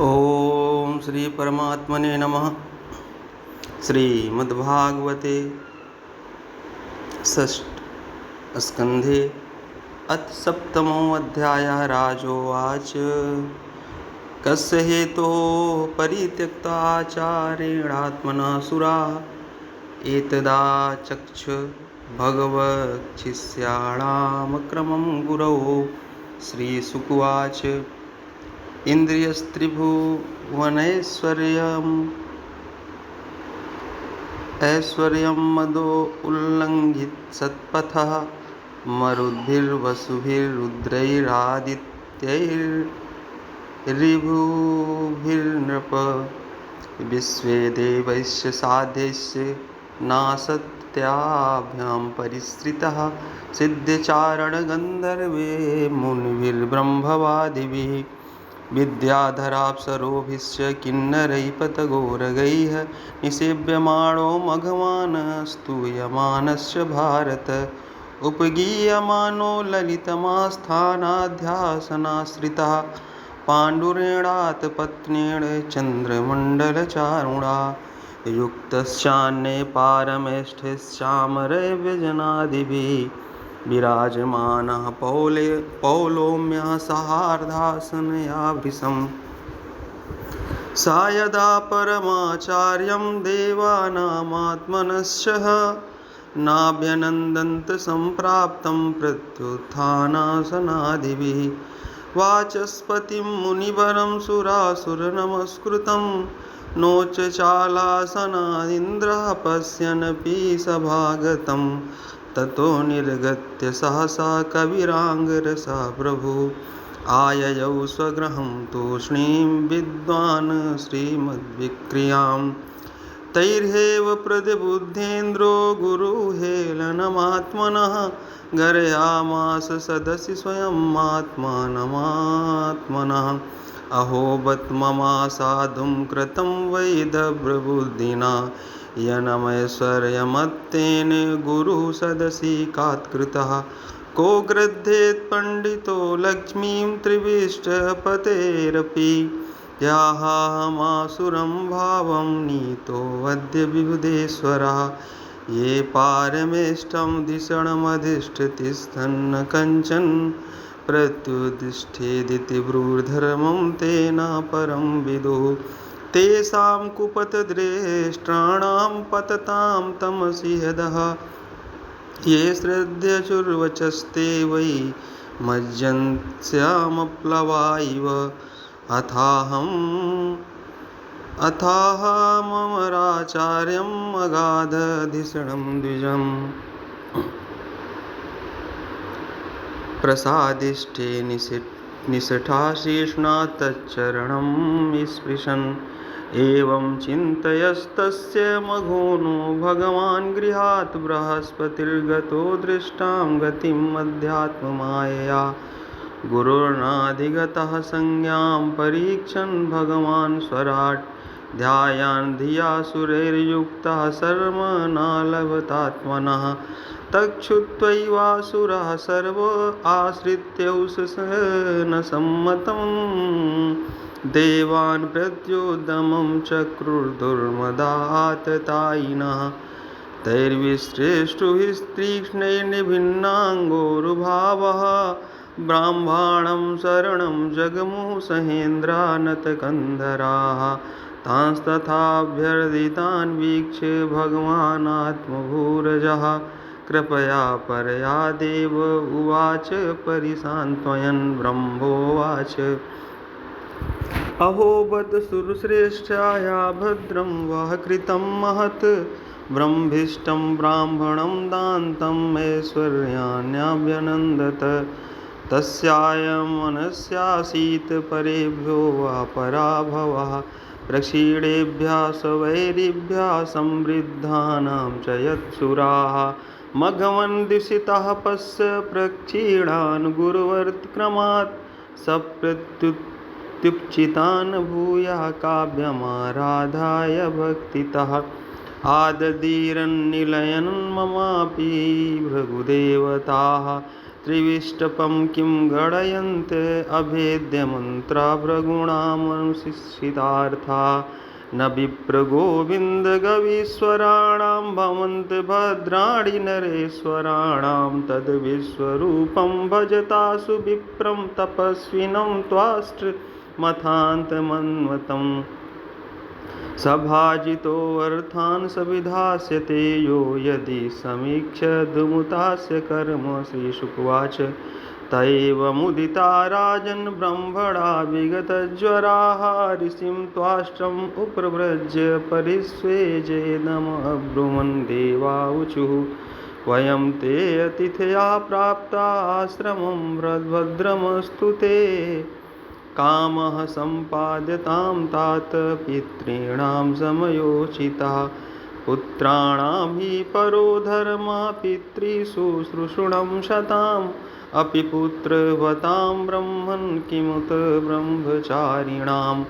ओम श्री परमात्मने नमः। श्रीमद्भागवते षष्ठ स्कंधे अथ सप्तमो अध्यायः। राजोवाच कस्य हेतोः परित्यक्ताचारेणात्मनः सुराः एतदाचक्ष भगवच्छिष्याणामक्रमं गुरोः। श्रीशुकुवाच ऐश्वर्यं मदो उल्लङ्घित सत्पथः मरुद्भिर्वसुभिरुद्रैरादित्यैर्रिभुभिर्नृप विश्वे देवैश्च साध्यैश्च नासत्याभ्यां परिसृतः सिद्धचारणगन्धर्वे मुनिभिर्ब्रह्मवादिभिः विद्याधराप्सरोभिश्च किन्नरैपतगोरगैः निसेव्यमाणो मघवान् स्तूयमानस्य भारत। उपगीयमानो ललितमास्थानाध्यासनाश्रितः पाण्डुरेणात् पत्न्येन चन्द्रमण्डलचारुणा युक्तश्चान्ये पारमेष्ठिश्चामरव्यजनादिभिः विराजमानः पौलोम्यः सार्धासनया भृशम्। सा यदा परमाचार्यं देवानामात्मनश्च नाभ्यनन्दन्त सम्प्राप्तं प्रत्युत्थानासनादिभिः वाचस्पतिं मुनिवरं सुरासुरनमस्कृतं नोच चालासनादिन्द्रः पश्यन्नपि सभागतम्। ततो निर्गत्य सहसा कविराङ्गरसा प्रभु आययौ स्वगृहं तूष्णीं विद्वान् श्रीमद्विक्रियां। तैर्हेव प्रदिबुद्धेन्द्रो गुरुहेलनमात्मनः गर्हयामास सदसि स्वयम् आत्मानमात्मनः। अहो बत ममासाधुं कृतं वै दभ्रबुद्धिना यनमैश्वर्यमत्तेन गुरुः सदसि कात्कृतः। को गृध्येत् पण्डितो लक्ष्मीं त्रिविष्टपतेरपि याहाहमासुरं भावं नीतोऽद्य विबुधेश्वरः। ये पारमेष्ठं धिषणमधिष्ठतिस्थन्न कञ्चन प्रत्युत्तिष्ठेदिति ब्रूर्धर्मं तेन परं विदुः। तेषां कुपतद्रेष्टाणां पततां तमसि हदः ये श्रद्धेयुर्वचस्ते वै मज्जन्त्यामप्लवा इव। अथाहममराचार्यम् अगाधधिषणं द्विजम् प्रसादिष्टे निष्ठाशीर्ष्णा तच्चरणं स्पृशन्। एवं चिन्तयस्तस्य मघोनो भगवान् गृहात् बृहस्पतिर्गतो दृष्टां गतिम् अध्यात्ममायया गुरुर्नाधिगतः संज्ञां परीक्षन् भगवान् स्वराट् ध्यायान् धिया सुरैर्युक्तः सर्वनालभतात्मनः। तच्छ्रुत्वैवासुराः सर्व आश्रित्योषसनसम्मतम् देवान् प्रत्युद्यमं चक्रुर्दुर्मदाततायिनः। तैर्विश्रेष्टुः तीक्ष्णैर्निभिन्नाङ्गोरुभावः ब्रह्माणं शरणं जगमुः सहेन्द्रानतकन्धराः। तांस्तथाभ्यर्थितान् वीक्ष्य भगवानात्मभूरजः कृपया परया देव उवाच परिसान्त्वयन् ब्रह्मोवाच अहो बत सुरश्रेष्ठाया भद्रं वः कृतं महत् ब्रह्मिष्टं ब्राह्मणं दान्तम् ऐश्वर्याण्यभ्यनन्दत। तस्यायमनस्यासीत् परेभ्यो वा पराभवः प्रक्षीणेभ्यः स्वैरिभ्यः समृद्धानां च यत्सुराः मघवन्दिशितः पश्य प्रक्षीणान् गुरुवर्तक्रमात् सप्रत्युत्क्षितान् भूयः काव्यमाराधाय भक्तितः। आददीरन्निलयन् ममापि भृगुदेवताः त्रिविष्टपं किं गणयन्ते अभेद्यमन्त्रा भृगूणामनुशिक्षितार्था न विप्रगोविन्दगवीश्वराणां भवन्ति भद्राणि नरेश्वराणां तद्विश्वरूपं भजतासु विप्रं तपस्विनं त्वाष्ट्रमथान्तमन्वतम् सभाजितोऽर्थान् सविधास्यते यो यदि समीक्ष्यदुमुतास्य कर्म। श्रीशुकवाच त एव मुदिता राजन् ब्रह्मणा विगतज्वराः ऋषिं त्वाष्ट्रम् उपव्रज्य परिस्वेजेदमब्रुवन् देवाऊचुः वयं ते अतिथया प्राप्ता आश्रमं भद्रमस्तु ते। कामः सम्पाद्यतां तात पितॄणां समयोचितः पुत्राणां हि परो धर्मः पितृशुश्रूषणं शताम् अपि पुत्रवतां ब्रह्मन् किमुत ब्रह्मचारिणाम्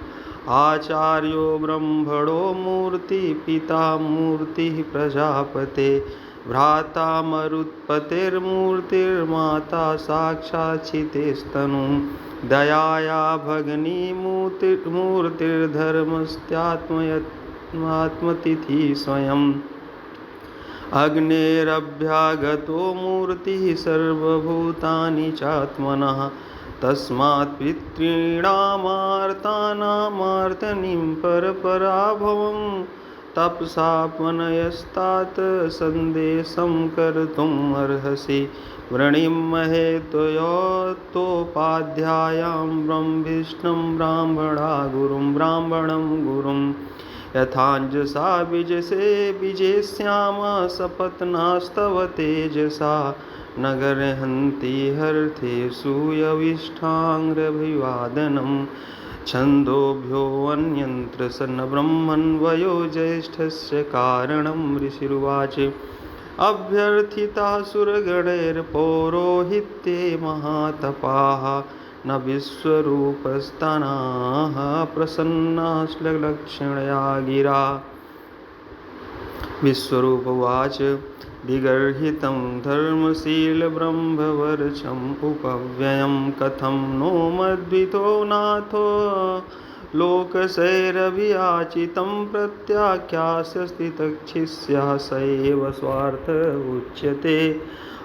आचार्यो ब्रह्मणो मूर्ति पिता मूर्तिः प्रजापते भ्राता मरुत्पतेर्मूर्तिर्माता साक्षाच्छितेस्तनुं दयाया भगिनी मूर्तिर्धर्मस्त्यात्मतिथि स्वयम् अग्नेरभ्यागतो मूर्तिः सर्वभूतानि चात्मनः तस्मात् पितॄणामार्तानामार्तनीं परपराभवम् तपसापनयस्तात् सन्देशं कर्तुम् अर्हसि वृणीमहे त्वयोतोपाध्यायां ब्रह्मविष्णुं ब्राह्मणं गुरुं यथाञ्जसा विजसे विजेष्याम सपत्नास्तव तेजसा नगर्हन्ति हर्थेषु यविष्ठाङ्गभिवादनम् छन्दोभ्योऽन्यत्र सन् ब्रह्मन् वयो ज्येष्ठस्य कारणं ऋषिरुवाच अभ्यर्थिता सुरगणैर्पौरोहित्ये महातपाः न विश्वरूपस्तनाः प्रसन्नाश्लक्षणया गिरा। विश्वरूपवाच विगर्हितं धर्मशीलब्रह्मवर्चम् उपव्ययं कथं नो मद्वितो नाथो लोकशैरभियाचितं प्रत्याख्यास्यस्तितच्छिष्यः स एव स्वार्थ उच्यते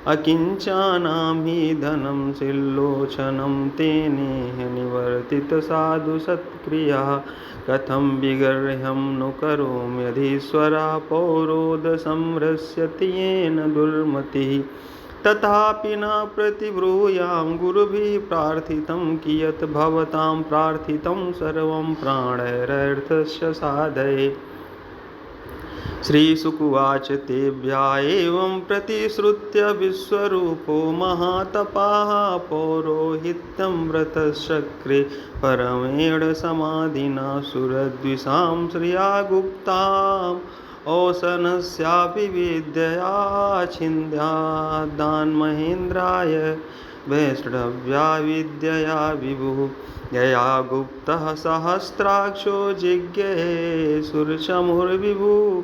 अकिञ्चनां हि धनं सिल्लोचनं तेनेह निवर्तित साधु सत्क्रियाः कथं विगर्ह्यं नु करोम्यधीश्वरा पौरोदसंहृष्यति येन दुर्मतिः तथापि न प्रतिब्रूयां गुरुभिः प्रार्थितं कियत् भवतां प्रार्थितं सर्वं प्राणैरर्थस्य साधये। श्रीशुकुवाच तेभ्यः एवं प्रतिश्रुत्य विश्वरूपो महातपाः पौरोहित्यं व्रतश्चक्रे परमेण समाधिना सुरद्विषां श्रिया गुप्ताम् औसनस्यापि विद्यया छिन्द्यादान्महेन्द्राय वैष्णव्या विद्यया विभुः यया गुप्तः सहस्राक्षो जिज्ञे सुरचमुर्विभुः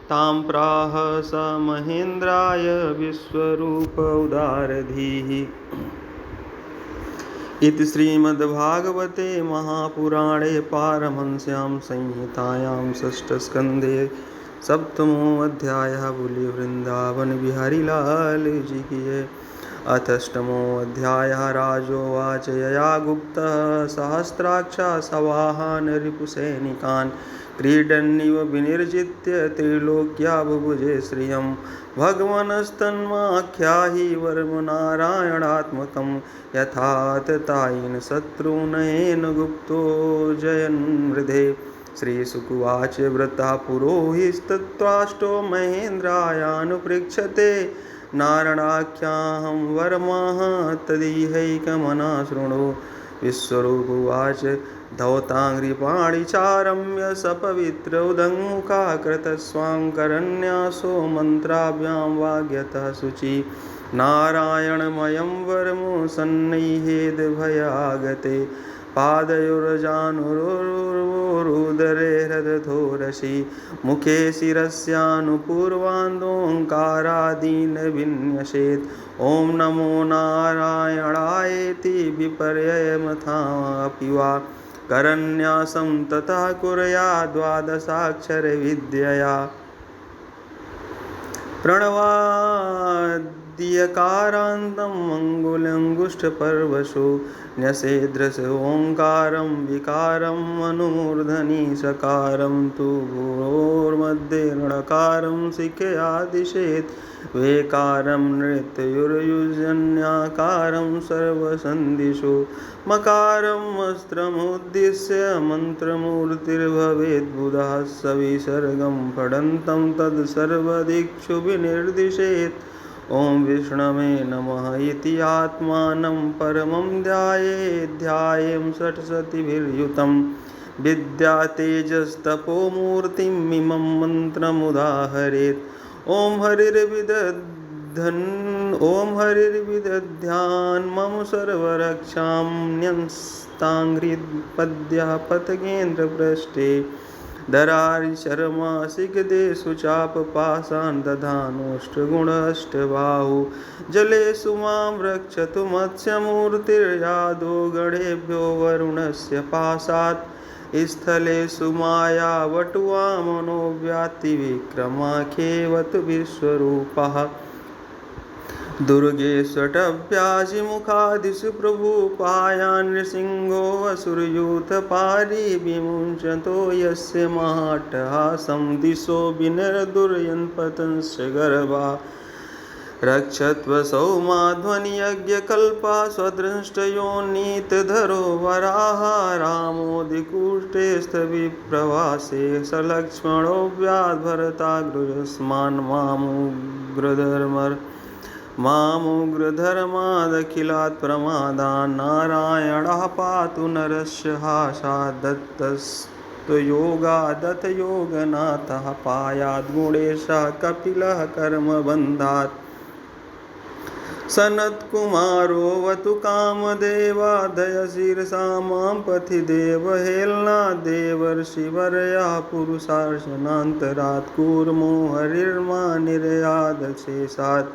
तां प्राह स महेन्द्राय विश्वरूप उदारधीः। इति श्रीमद्भागवते महापुराणे पारमहंस्यां संहितायां षष्ठस्कन्धे सप्तमो अध्यायः। बोलिए वृंदावन बिहारी लाल जी की जय। अथष्टमो अध्यायः। राजोवाच यया गुप्तः सहस्राक्षा सवाहान् रिपुसैनिकान् क्रीडन्निव विनिर्जित्य त्रिलोक्या बुभुजे श्रियं भगवनस्तन्माख्याहि वर्म नारायणात्मकं यथाततायिन शत्रुनयेन गुप्तो जयन् मृधे। श्रीशुकुवाच वृत्ता पुरोहितस्त्वाष्टो महेन्द्रायानुपृच्छते नारणाख्याहं वरमाह तदिहैकमना शृणु। विश्वरूपवाच धौताङ्घ्रिपाणिचारम्य सपवित्र उदङ्मुखा कृतस्वाङ्करन्यासो मन्त्राभ्यां वाग्यतः शुचि नारायणमयं वरमो सन्निहेदभयागते पादयोर्जानुरुदरे हृदथोरसि मुखे शिरस्यानुपूर्वान्दोङ्कारादीन् विन्यसेत्। ॐ नमो नारायणायेति विपर्ययमथापि वा करन्यासं ततः कुर्यात् द्वादशाक्षरविद्यया। प्रणवाद्यकारान्तं अङ्गुल्यङ्गुष्ठपर्वशो न्यसेद्रस ओङ्कारं विकारम् अनुमूर्धनि सकारं तु गुरोर्मध्ये णकारं शिखयादिशेत् वेकारं नृत्ययुर्युजन्याकारं सर्वसन्धिषु मकारम् अस्त्रमुद्दिश्य मन्त्रमूर्तिर्भवेद्बुधः सविसर्गं पठन्तं तद् सर्वदिक्षु विनिर्दिशेत्। ॐ विष्णवे नमः इति आत्मानं परमं ध्यायेत् षट्शतिभिर्युतं विद्यातेजस्तपोमूर्तिमिमं मन्त्रमुदाहरेत्। ॐ हरिर्विदध्यान् मम सर्वरक्षां न्यस्ताङ्घ्रिपद्यः पतगेन्द्रपृष्ठे दरारिशर्मासिगदेषु चापपाशान् दधानोऽष्टगुणष्टबाहु जलेषु मां रक्षतु मत्स्यमूर्तिर्यादो गणेभ्यो वरुणस्य पाशात् स्थलेषु मायावटुवा मनोव्यातिविक्रमाख्येवतु विश्वरूपः दुर्गेष्वटभ्यासिमुखादिषु प्रभुपायान् नृसिंहोऽसुरयूथपारी विमुञ्चतो यस्य महाट्टहासं दिशो विनिर्दुर्यन्पतंश्च गर्भा रक्षत्वसौ माध्वनियज्ञकल्पा स्वदृष्टयोन्नीतधरो वराह रामोदिकुष्टे स्थविप्रवासे सलक्ष्मणो व्याद्भरताग्रजस्मान् मामुग्रधर्मादखिलात् प्रमादान् नारायणः पातु नरस्य हासात् दत्तस्तयोगादथ योगनाथः पायाद्गुणेशः कपिलः कर्मबन्धात् सनत्कुमारोऽवतु कामदेवादयशीर्षा मां पथि देवहेलनादेवर्षिवर्या पुरुषार्चनान्तरात् कूर्मो हरिर्मा निर्यादशेषात्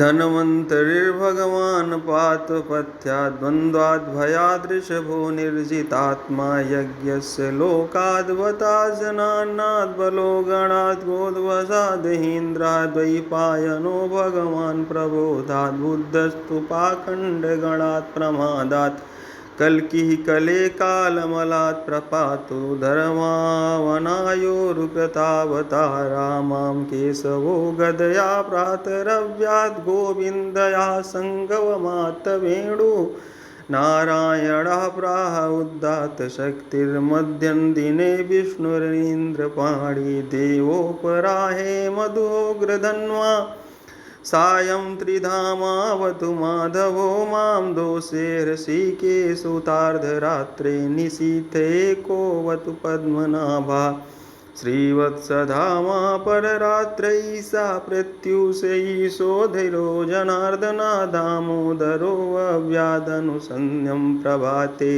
धन्वन्तरिर्भगवान् पात्वपथ्यात् द्वन्द्वाद्भयादृषभो निर्जितात्मा यज्ञस्य लोकाद्भतात् जनान्नाद् बलो गणात् गोध्वसादहीन्द्राद्वैपायनो भगवान् प्रबोधात् बुद्धस्तु पाखण्डगणात् प्रमादात् कल्किः कले कालमलात् प्रपातो धर्मावनायोरुकृतावतारा मां केशवो गदया प्रातरव्यात् गोविन्दया सङ्गवमात्तवेणु नारायणः प्राह उद्दातशक्तिर्मध्यं दिने विष्णुरिन्द्रपाणि देवोपराहे मधुग्रधन्वा सायं त्रिधामावतु माधवो मां दोषे ऋषिकेशुतार्धरात्रे निशीथे कोऽवतु पद्मनाभा श्रीवत्सधामा पररात्रैषा प्रत्युषैषोधैरो जनार्दना दामोदरो अव्यादनुसन्ध्यं प्रभाते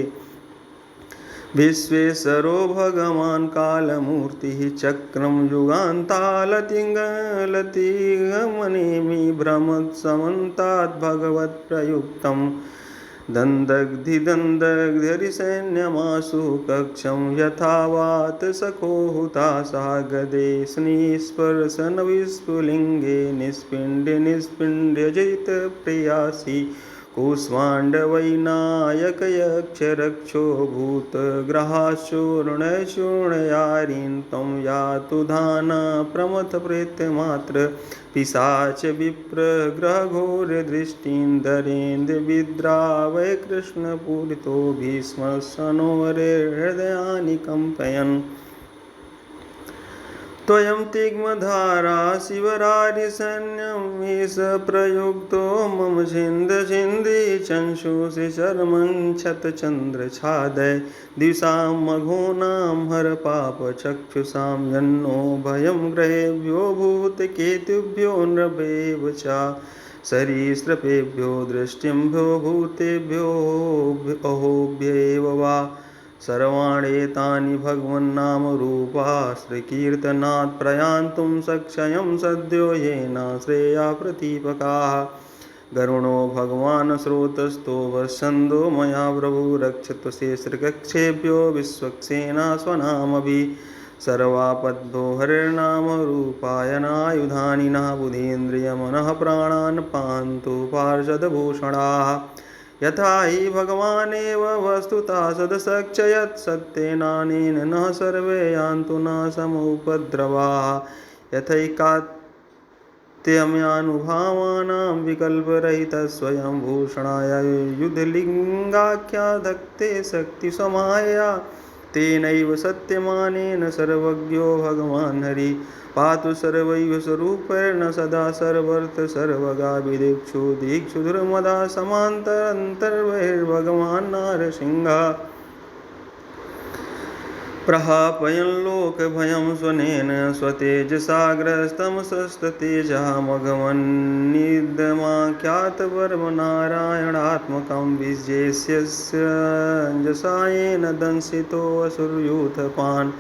विश्वेश्वरो भगवान् कालमूर्तिः चक्रं युगान्तालतिगमनेमि भ्रमत्समन्तात् भगवत्प्रयुक्तं दन्दग्धिदन्दग्ध्यरिसैन्यमाशु कक्षं यथावात् सखो हुताशा गदे स्निस्पर्शनविस्फुलिङ्गे निष्पिण्ड्यजितप्रियासि कूष्माण्डवैनायकयक्षरक्षो भूतग्रहाशूर्णशूर्णयारीन् तं यातु धाना प्रमथप्रेत्यमात्र पिशाच विप्रग्रहघोरदृष्टिं धरेन्द्रविद्रावय कृष्णपूरितो भीष्मशनोर्हृदयानि कम्पयन् त्वयं तिग्मधारा शिवरारिसैन्यं एष प्रयुक्तो मम छिन्दी चंशुषि शर्मं क्षतचन्द्रछादय दिशां मघोनां हरपापचक्षुषां यन्नो भयं ग्रहेभ्यो भूतकेतुभ्यो नृभ्येव च सरीसृपेभ्यो दृष्टिम्भ्यो भूतेभ्यो अहोभ्येव वा सर्वाण्येतानि भगवन्नामरूपाश्रीकीर्तनात् प्रयान्तुं सक्षयं सद्यो येन श्रेया प्रतीपकाः गरुणो भगवान् स्रोतस्थो वस्सन्दो मया प्रभु रक्षतु शेषकक्षेभ्यो विश्वक्सेना स्वनामभिः सर्वापद्भो हरिर्नामरूपायणायुधानिनः बुधीन्द्रियमनः प्राणान् पान्तु पार्षदभूषणाः यथा हि भगवानेव वस्तुतः सदसक्षयत् सत्येनानेन न सर्वे यान्तु न समुपद्रवाः यथैकात्यम्यानुभावानां विकल्परहितस्वयं भूषणाय युधलिङ्गाख्याधत्ते शक्तिसमाया तेनैव सत्यमानेन सर्वज्ञो भगवान् हरि पातु सर्वैव स्वरूपेण सदा सर्वर्थ सर्वगा विदिक्षु दीक्षु दुर्मदा समान्तरन्तर्बहिर्भगवान् नारसिंहः प्रहापयन् लोकभयं स्वनेन स्वतेजसाग्रस्तमसस्ततेजः मघवन्निदमाख्यातवर्मनारायणात्मकं विजयस्यञ्जसायेन दंशितोऽसुरयूथपान्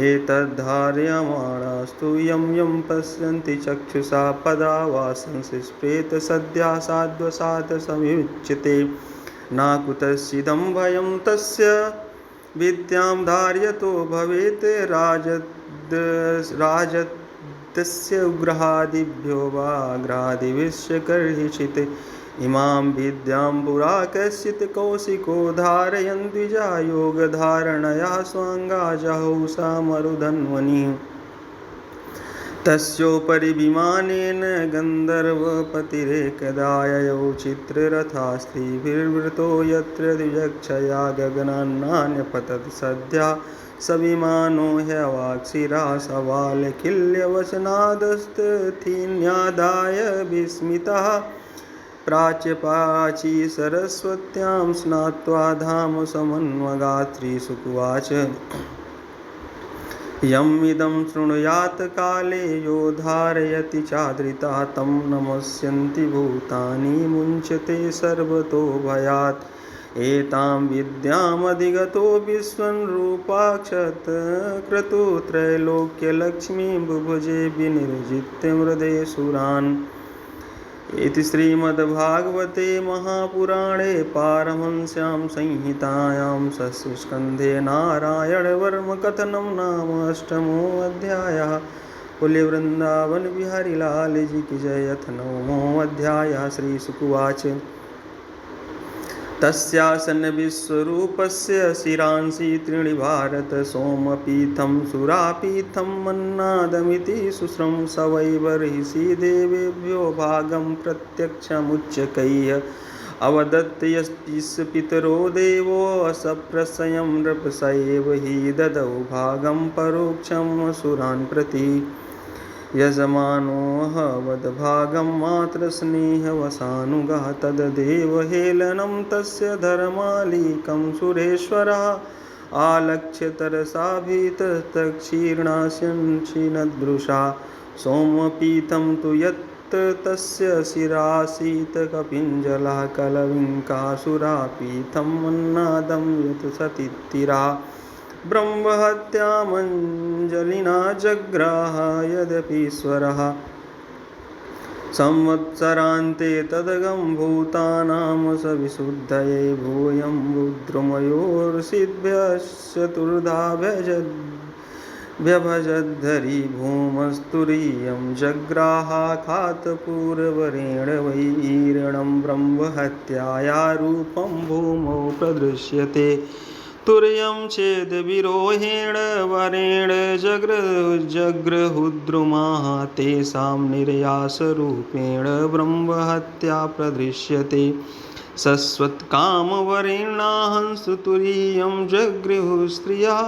एतद्धार्यमाणास्तु यं यं पश्यन्ति चक्षुषा पदा वासंसिस्प्रेत सद्यः साध्वसात् समुच्यते नाकुतश्चिदं भयं तस्य विद्यां धार्यतो भवेत् राजतस्य उग्रहादिभ्यो वाग्रादिविश्वकर्हिषित् इमां विद्यां पुरा कश्चित् कौशिको धारयन् द्विजा योगधारणया स्वाङ्गाजहौषा मरुधन्वनिः तस्योपरि विमानेन गन्धर्वपतिरेकदा ययौ चित्ररथास्त्रीभिर्वृतो यत्र द्विजक्षया गगनान्नान्यपतत् सद्यः स विमानो ह्यवाक्षिरा सवालकिल्यवचनादस्तथीन्यादाय विस्मितः प्राच्यपाची सरस्वत्यां स्नात्वा धाम समन्वगात्रीसुकुवाच यम् इदं शृणुयात् काले यो धारयति चादृता तं नमस्यन्ति भूतानि मुञ्चते सर्वतो भयात् एतां विद्यामधिगतो विश्वरूपाक्षत क्रतु त्रैलोक्यलक्ष्मीं बुभुजे विनिर्जित्य मृदे सुरान् इति श्रीमद्भागवते महापुराणे पारमहंस्यां संहितायां षष्ठस्कन्धे नारायणवर्मकथनं नाम अष्टमोऽध्यायः। बोले वृंदावन बिहारी लाल जी की जय। अथ नवमोऽध्यायः। श्रीशुकुवाच तस्यासन विश्वरूपस्य शिरांसि त्रीणि भारत सोमपीठं सुरापीठं मन्नादमिति शुश्रं स वै बर्हिषि देवेभ्यो भागं प्रत्यक्षमुच्चकैः अवदत् यस्तिस् पितरो देवो असप्रसयं नृपस एव हि ददौ भागं परोक्षं असुरान् प्रति यजमानोऽहवद्भागं मातृस्नेहवशानुगः तद्देवहेलनं तस्य धर्मालीकं सुरेश्वरः आलक्ष्य तरसा भीतस्तक्षीर्णास्यन्क्षीणदृशा सोमपीठं तु यत् तस्य शिरासीत् कपिञ्जलः कलविङ्कासुरापीठं मन्नादं यत् सतीतिरा ब्रह्महत्यामञ्जलिना जग्राह यद्यपीश्वरः संवत्सरान्ते तदगं भूतानां स विशुद्धये भूयं रुद्रमयोर्षिद्भ्यश्चतुर्धा व्यभजद्धरी भूमस्तुरीयं जग्राहाखातपूर्वरेण वैरणं ब्रह्महत्याया रूपं भूमौ प्रदृश्यते तुर्यं चेद विरोहेण वरेण जग्रहुद्रुमाः तेषां निर्यासरूपेण ब्रह्महत्या प्रदृश्यते शश्वत्कामवरेणाहंसतुरीयं जगृहुस्त्रियः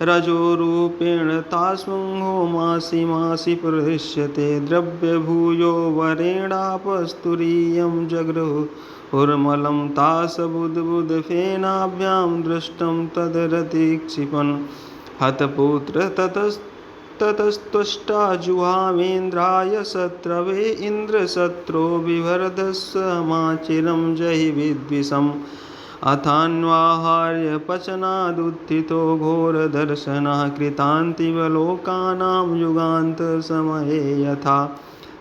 रजोरूपेण तास्वं मासि मासि प्रदृश्यते द्रव्यभूयो वरेणापस्तुरीयं जगृहुर्मलं तासबुद्बुद्फेनाभ्यां दृष्टं तदरतिक्षिपन् हतपुत्र ततस्तुष्टा जुहावेन्द्राय शत्रवे इन्द्रशत्रो बिभर्दस्माचिरं जहि विद्विषम् अथान्वाहार्य पचनादुत्थितो घोरदर्शनः कृतान्तिवलोकानां युगान्तसमये यथा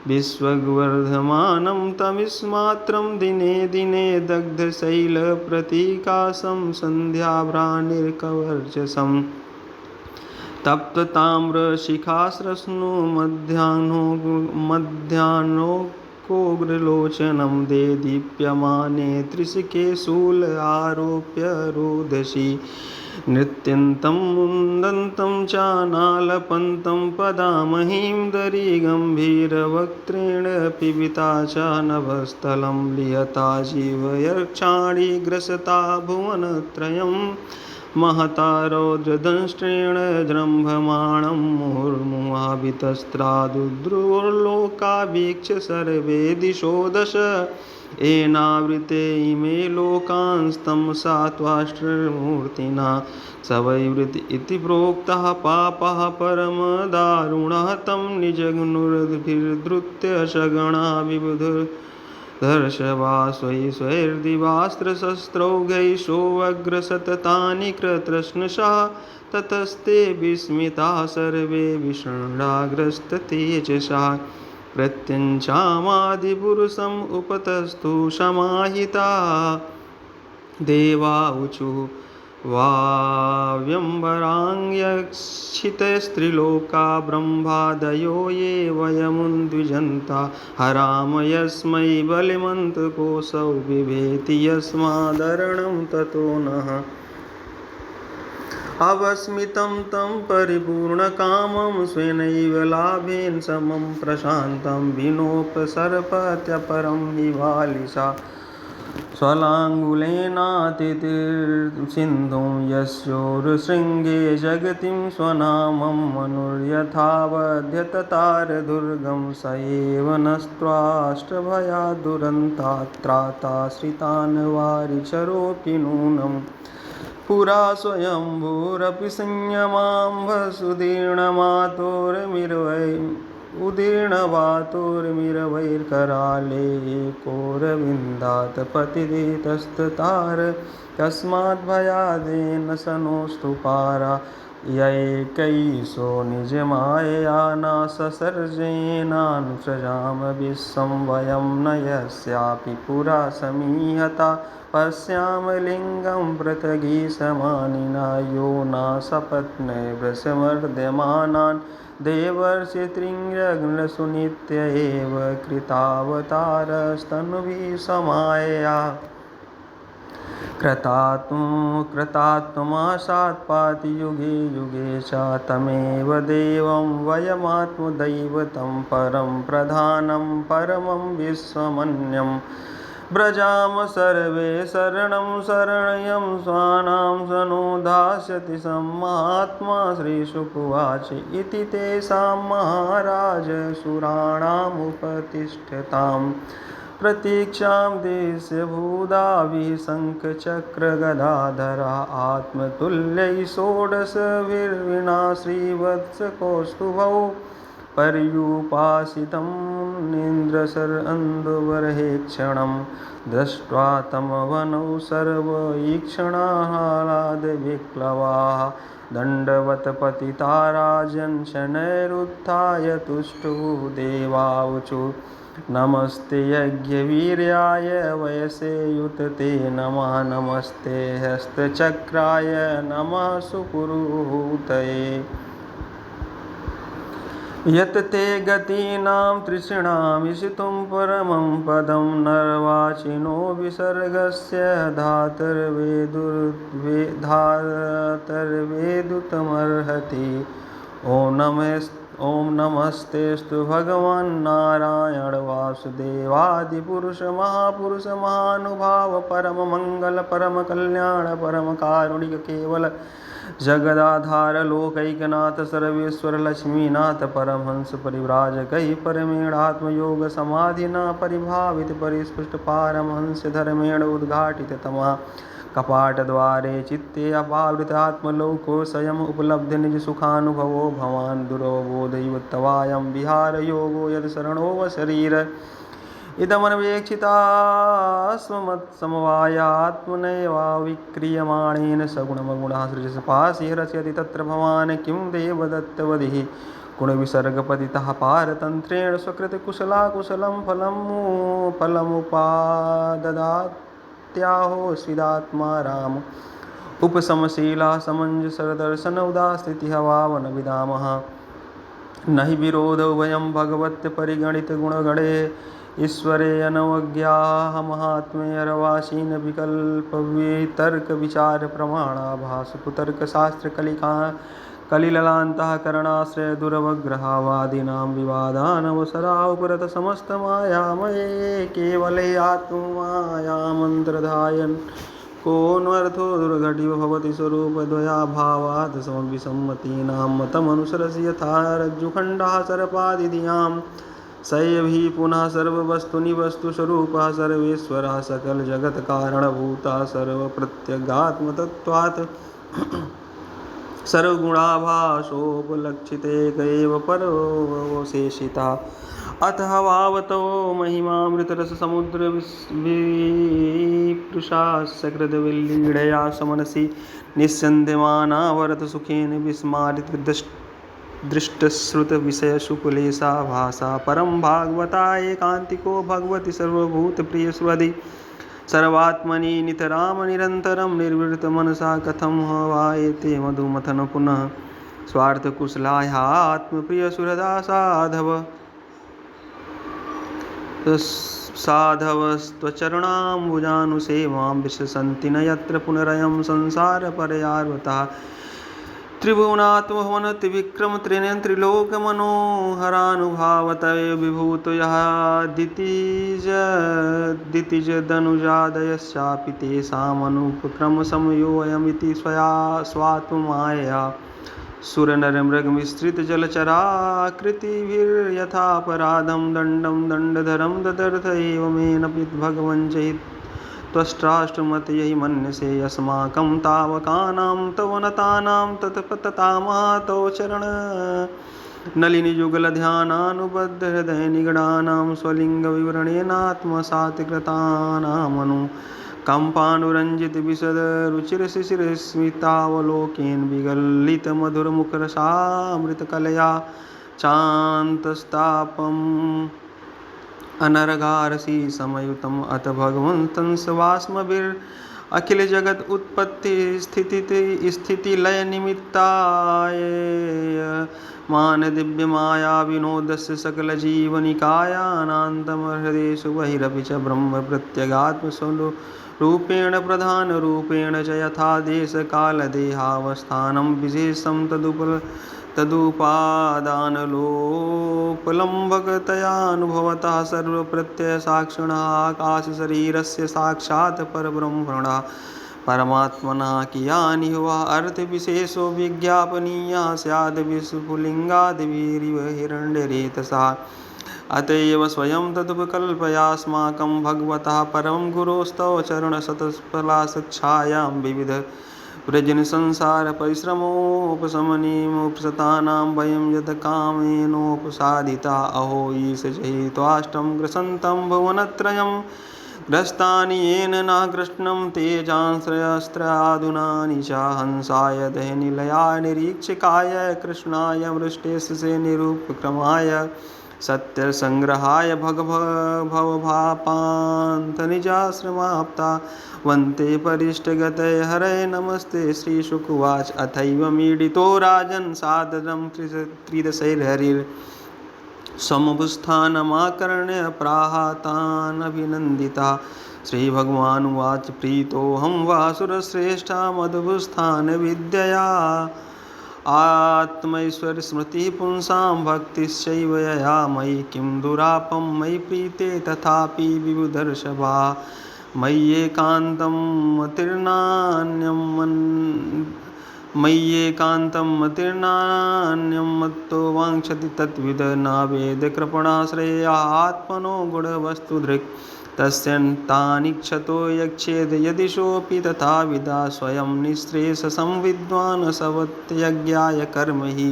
विश्ववर्धमानं तमिस्मात्रं दिने दिने दग्धशैलप्रतीकाशं सन्ध्याभ्रानिर्कवर्चसम् तप्तताम्रशिखाश्रश्नु मध्याह्नोग्रलोचनं दे दीप्यमाने त्रिशिखे शूल आरोप्य रोदसी नृत्यन्तं मुन्दन्तं चानालपन्तं पदामहीं दरीगम्भीरवक्त्रेण पिबता च नभस्थलं लियता जीवयक्षाणि ग्रसता भुवनत्रयम् महता रौद्रदंष्ट्रेण जृम्भमाणं मुहुर्मुहुर्वितस्त्रादुद्रुर्लोकावीक्ष्य सर्वे दिशो दश येनावृते इमे लोकांस्तमसा त्वाष्ट्रमूर्तिना सवैवृत इति प्रोक्तः पापः परमदारुणः तं निजघ्नुर्भिर्धृत्य सगणा विबुधर्षवा स्वैश्वैर्दिवास्त्रशस्त्रौघैषोऽग्रसततानि कृतृष्णशः ततस्ते विस्मिता सर्वे विषण्णाग्रस्ततेजसा प्रत्यञ्चामादिपुरुषम् उपतस्थु समाहिता देवाऊचुः वाव्यंबराङ्यक्षितस्त्रिलोका ब्रह्मादयो ये वयमुद्विजन्ता हराम यस्मै बलिमन्तकोऽसौ बिभेति यस्मादरणं ततो नः अवस्मितं तं परिपूर्णकामं स्वेनैव लाभेन समं प्रशान्तं विनोपसर्पत्यपरं हि बालिशा स्वलाङ्गुलेनातिथिर्सिन्धुं यस्योरुशृङ्गे जगतिं स्वनामं मनुर्यथावध्यततारदुर्गं स एव नस्त्वाष्टभयात् दुरन्तात्राताश्रितान् वारिचरोऽपि नूनम् पुरा स्वयंभूरपि संयमां उदीर्णवातोर्मिरवैर्कराले एकोरविन्दात् पतिदेतस्ततार तस्माद्भयादेन सनोऽस्तु पारा यैकैषो निजमायया न ससर्जेनानुसृजाम विश्वं वयं न यस्यापि पुरा समीहता पश्यामलिङ्गं पृथगीशमानिना यो न सपत्ने वृषमर्द्यमानान् देवर्षितृङ्गग्नसुनित्य एव कृतावतारस्तनुभिः समायया कृतात्ममासात् पाति युगे युगे च तमेव देवं वयमात्मदैवतं परं प्रधानं परमं विश्वमन्यम् व्रजाम सर्वे शरणं शरण्यं स्वानां सनो दास्यति सम्मात्मा श्रीशुकुवाच इति तेषां महाराज सुराणामुपतिष्ठताम् प्रतीक्षां देश्य भूदाभिः शङ्खचक्रगदाधरा आत्मतुल्यै षोडशभिर्विना श्रीवत्सकौस्तुभौ पर्युपासितं निन्द्रशरन्दुबर्हेक्षणं दृष्ट्वा तमवनौ सर्वैक्षणाह्लादविक्लवाः दण्डवत् पतिता राजन् शनैरुत्थाय तुष्टुः देवाऊचु नमस्ते यज्ञवीर्याय वयसे युतते नमः नमस्ते हस्तचक्राय नमः सुपुरुहूतये यत् ते गतीनां तृष्णामिषितुं परमं पदं नर्वाचिनो विसर्गस्य धातर्वेदुतमर्हति ॐ नमस्तेस्तु भगवान् नारायण वासुदेवादिपुरुष महापुरुष महानुभाव परममङ्गल परमकल्याण परमकारुणिक केवल जगदाधार लोकैकनाथ सर्वेश्वर लक्ष्मीनाथ परमहंस परिव्राजकैः परमेणात्मयोग समाधिना परिभावित परिस्पृष्ट पारमहंस धर्मेण उद्घाटित तमः कपाटद्वारे चित्ते अपावृतात्मलोको स्वयम् उपलब्ध निजसुखानुभवो भवान् दुरवबोधैव तवायं विहारयोगो यद् शरणो शरीर इदमन्वेक्षितास्मत्समवायात्मनैवाविक्रियमाणेन सगुणमगुणः सृजसपाशि रचयति तत्र भवान् किं देवदत्तवधिः गुणविसर्गपतितः पारतन्त्रेण स्वकृतकुशलाकुशलं फलमुपाददात्याहो स्विदात्मा राम उपशमशीला समञ्जसरदर्शन उदास्थितिः वावन विदामः न हि विरोधो वयं भगवत्परिगणितगुणगणे ईश्वरे अनवज्ञाः महात्म्ये अरवासीन विकल्पवितर्कविचारप्रमाणाभास कुतर्कशास्त्रकलिका कलिललान्तःकरणाश्रय दुरवग्रहवादिनां विवादानवसरा उपरत समस्तमायामये केवले आत्ममायामन्त्रधायन् कोऽन्वर्थो दुर्घटिव भवति स्वरूपद्वयाभावात् समविसम्मतीनां मतमनुसरसि यथा रज्जुखण्डः सर्पादिधियां सैयभी पुनः सर्ववस्तुनि वस्तुस्वरूपः सर्वेश्वरः सकलजगत्कारणभूतः सर्वप्रत्यगात्मतत्त्वात् सर्वगुणाभासोपलक्षितेक एव परोऽवशेषितः अतः वावतो महिमामृतरससमुद्रविपृशासकृद्विलीढया समनसि निस्यन्द्यमाना वरदसुखेन विस्मारितदृष्टश्रुतविषयसुकुलेशा भासा परं भागवता एकान्तिको भगवति सर्वभूतप्रियसुहृदि सर्वात्मनि नितराम निरन्तरं निर्वृतमनसा कथं वा एते मधुमथन पुनः स्वार्थकुशलायात्मप्रियसुहृदा साधवस्त्वचरणाम्बुजानुसेवां विशसन्ति न यत्र पुनरयं संसारपरयार्वतः त्रिभुवनात्मभुवनत्रिविक्रम त्रिनेत्रिलोकमनोहरानुभावतयो विभूतो यः दितिजदनुजादयश्चापि तेषामनुपक्रमसमयोऽयमिति स्वात्ममायया सुरनरमृगमिश्रितजलचराकृतिभिर्यथापराधं दण्डं दण्डधरं ददर्थ एवमेनपि भगवन् त्वष्ट्राष्टमतयै मन्यसे अस्माकं तावकानां तव नतानां तत्पततामः तव चरण नलिनीयुगलध्यानानुबद्धहृदयनिगडानां स्वलिङ्गविवरणेनात्मसात्कृतानामनु कम्पानुरञ्जितविशदरुचिरशिशिरस्मितावलोकेन विगलितमधुरमुखरसामृतकलया चान्तस्तापम् अनर्घारसी समयुतम् अथ भगवन्तं सवास्मभिरखिलजगत् उत्पत्ति स्थितिलयनिमित्ताय मान दिव्यमाया विनोदस्य सकलजीवनिकायानान्तमहृदेषु बहिरपि च ब्रह्म प्रत्यगात्मस्वरूपेण प्रधानरूपेण च यथा देशकालदेहावस्थानं विशेषं तदुपादानलोपलम्भकतयानुभवतः सर्वप्रत्ययसाक्षिणः आकाशशरीरस्य साक्षात् परब्रह्मणः परमात्मनः कियानि वा अर्थविशेषो विज्ञापनीयः स्याद् विस्फुलिङ्गादिभिरिव हिरण्यरेतसा अत एव स्वयं तदुपकल्पयास्माकं भगवतः परमं गुरोस्तव चरणशतफलाशिक्षायां विविध व्रजनसंसारपरिश्रमोपशमनीमुपसतानां वयं यत् कामेनोपसादिता अहो ईश जहित्वाष्टं ग्रसन्तं भुवनत्रयं ग्रस्तानि येन न कृष्णं तेजांश्रयस्त्रादुनानि च हंसाय दहनिलयाय निरीक्षकाय कृष्णाय मृष्टेशसे निरूपक्रमाय सत्यसंग्रहाय भवभापान्तनिजाश्रमाप्ता वन्ते परिष्टगतये हरये नमस्ते श्रीशुकुवाच अथैव मीडितो राजन् सादरं त्रिदशैर्हरिर्समुपस्थानमाकर्ण्य प्राहातानभिनन्दिता श्रीभगवानुवाच प्रीतोऽहं वासुरश्रेष्ठा मधुस्थानविद्यया आत्मैश्वर्यस्मृतिः पुंसां भक्तिश्चैव यया मयि किं दुरापं मयि प्रीते तथापि विबुधर्षभा मय्येकान्तं मतिर्नान्यं मत्तो वाञ्छति तद्विद न वेद कृपणाश्रया आत्मनो गुणवस्तुधृक् तस्यन्तानिक्षतो यक्षेद यदिशोऽपि तथाविधा स्वयं निःश्रेयसंविद्वान् सवत्ययज्ञाय कर्म हि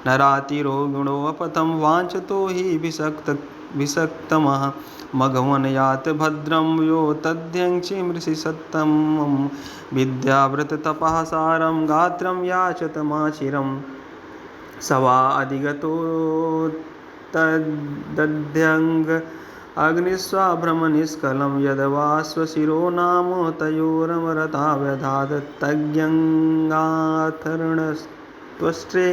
नरातिरो गुणोऽपथं वाञ्छतो हि विषक्तमः मघवन् यात भद्रं यो तद्यङ्क्षिमृषि सत्तमं विद्याव्रततपः सारं गात्रं याचतमाचिरं स वा अधिगतो तद्दध्यङ्ग अग्निस्वाभ्रमनिष्कलं यद्वा स्वशिरो नाम तयोरमरता व्यधादत्तज्ञङ्गाथर्णस्त्वष्ट्रे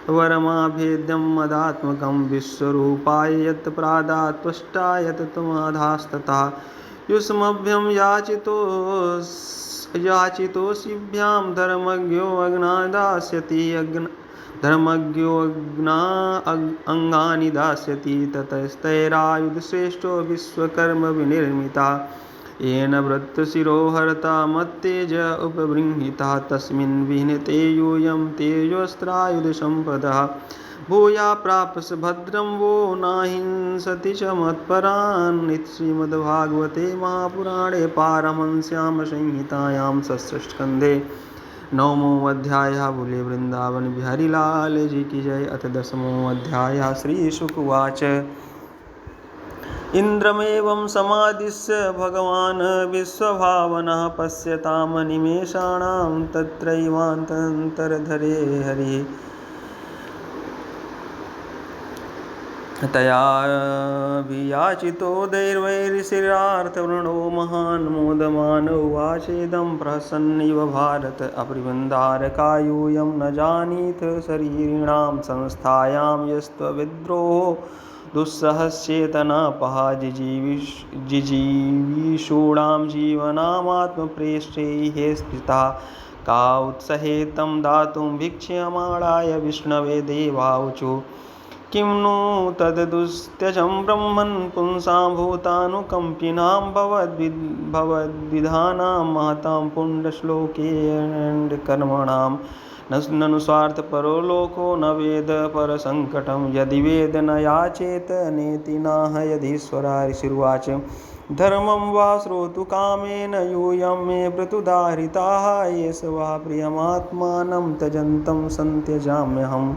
वरमाभेद्यं मदात्मकं विश्वरूपाय यत् प्रादात्वष्टाय तत्त्वमाधास्तथा युष्मभ्यं याचितोऽसिभ्यां धर्मज्ञो अग्ना दास्यति धर्मज्ञो अङ्गानि दास्यति ततस्तैरायुधश्रेष्ठो विश्वकर्म विनिर्मिता येन वृत्तशिरो हरता मत्तेज उपबृंहिता तस्मिन् विहृते यूयं तेजोऽस्त्रायुधसम्पदः भूया प्रापस भद्रं वो नाहिंसति च मत्परान् श्रीमद्भागवते महापुराणे पारमहंस्यां संहितायां षष्ठस्कन्धे 9वां अध्यायः। बोले वृंदावन बिहारी लाल जी की जय। अथ 10वां अध्यायः। श्री शुक उवाच इन्द्रमेवं समादिश्य भगवान् विश्वभावनः पश्यतां निमेषाणां तत्रैवान्तरधरे हरिः तया वियाचितो दैर्वैरिशिरार्थवृणो महान् मोदमान उवाचेदं प्रसन्निव भारत अपरिवृन्दारकायूयं न जानीथ शरीरिणां संस्थायां यस्त्वविद्रोहो दुस्सहश्चेतनापः जिजीविषूणां जीवनामात्मप्रेष्ठैः स्थिता का उत्सहे तं दातुं वीक्ष्यमाणाय विष्णवे देवाऊचु किं नु तद्दुस्त्यजं ब्रह्मन् पुंसां भूतानुकम्पिनां भवद्विधानां महतां पुण्यश्लोकेऽण्डकर्मणां ननु स्वार्थपरो लोको न वेद परसङ्कटं यदि वेद न याचेत नेति नाह यदीश्वराशिर्वाच धर्मं वा श्रोतु कामेन यूयं मे प्रतुदाहृताः येष वा प्रियमात्मानं त्यजन्तं सन्त्यजाम्यहम्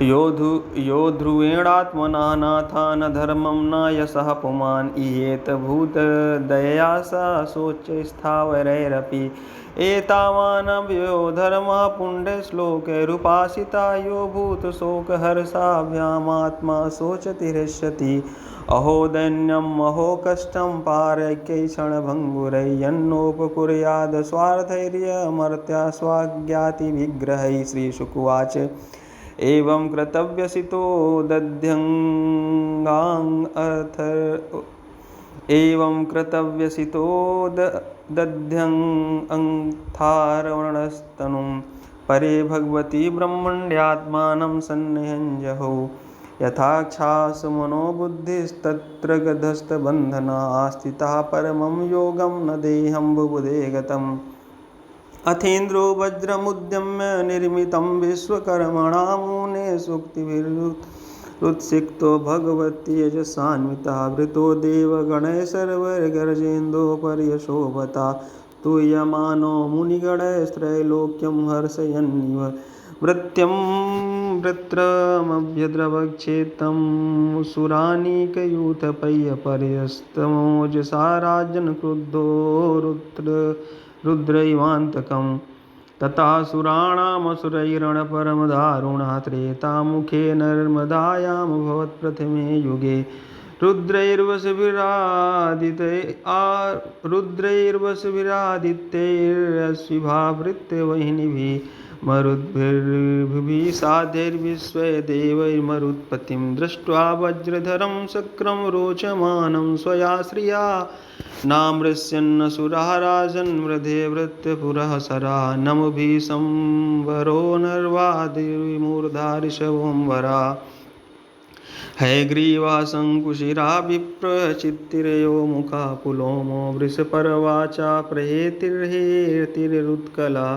यो ध्रुवेणात्मना नाथा न धर्मं न यशः पुमान् इयेत भूतदयया स शोच्यस्थावरैरपि एतावानव्ययो धर्मः पुण्यश्लोकैरुपासिता यो भूतशोकहर्षाभ्यामात्मा शोचति हृष्यति अहो दैन्यम् अहो कष्टं पारैक्यैक्षणभङ्गुरै यन्नोपकुर्याद् स्वार्थैर्यमर्त्या स्वाज्ञातिविग्रहैः। श्रीशुकुवाच एवं कर्तव्यसितो दध्यङ्थारवणस्तनुं परे भगवती ब्रह्मण्यात्मानं सन्निहञ्जहौ यथाक्षासु मनोबुद्धिस्तत्र गधस्तबन्धना स्थिता परमं योगं न देहं बुबुधे गतम् अथेन्द्रो वज्रमुद्यम्य निर्मितं विश्वकर्मणा मुने सूक्तिभिरुत्सिक्तो भगवती यजसान्विता वृतो देवगणैः सर्वैर्गर्जेन्दो पर्यशोभता स्तूयमानो मुनिगणैस्त्रैलोक्यं हर्षयन्निव वृत्रमभ्यद्रवक्षेतं सुरानीकयूथपय्यपर्यस्तमोजसा राजन् क्रुद्धो रुद्रैवान्तकं तथासुराणामसुरैरणपरमदारुणः त्रेतामुखे नर्मदायां भवत्प्रथमे युगे रुद्रैर्वसुभिरादित्यैरश्विभावृत्यवहिनीभिः मरुद्भिर्भुवि साध्यैर्विश्वे देवैर्मरुत्पतिं दृष्ट्वा वज्रधरं शक्रं रोचमानं स्वया श्रिया नामृष्यन्नसुराः राजन् मृधे वृत्यपुरः सरा नमभिः संवरो नर्वादिमूर्धा ऋषभोऽम्बरा हयग्रीवा शङ्कुशिरा विप्रचित्तिरयो मुखा पुलोमो वृषपर्वाचा प्रहेतिर्हेतिरुत्कला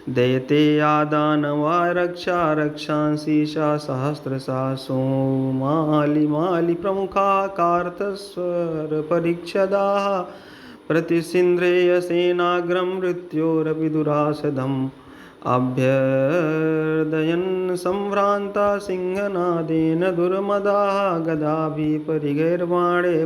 दैतेया दानवा रक्षा रक्षांसि सहस्रशा सोमालिमालि प्रमुखा कार्तस्वरपरीक्षदाः प्रतिसिन्ध्रेयसेनाग्रं मृत्योरपि दुरासदम् अभ्यर्दयन् सम्भ्रान्ता सिंहनादेन दुर्मदाः गदाभिः परिगैर्बाणे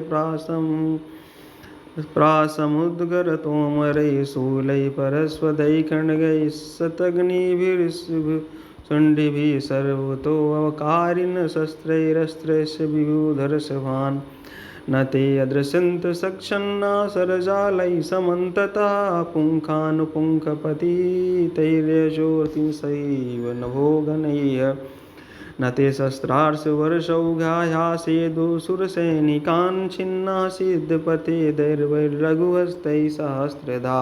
प्रासमुद्गरतोमरैः शूलैः परस्वदैः खड्गैः शतघ्निभिर्शुण्डिभिः सर्वतोऽवकारिन् शस्त्रैरस्त्रैश्च विविधर्षभान् न ते अदृश्यन्त सक्षन्ना सरजालैः समन्ततः पुङ्खानुपुङ्खपतितैर्यशोऽतिशैव नभोगणैः न ते शस्त्रार्षवर्षौघायासेदुसुरसैनिकान् छिन्नाः सिद्धपते दैर्वैर्रघुहस्तैः सहस्रधा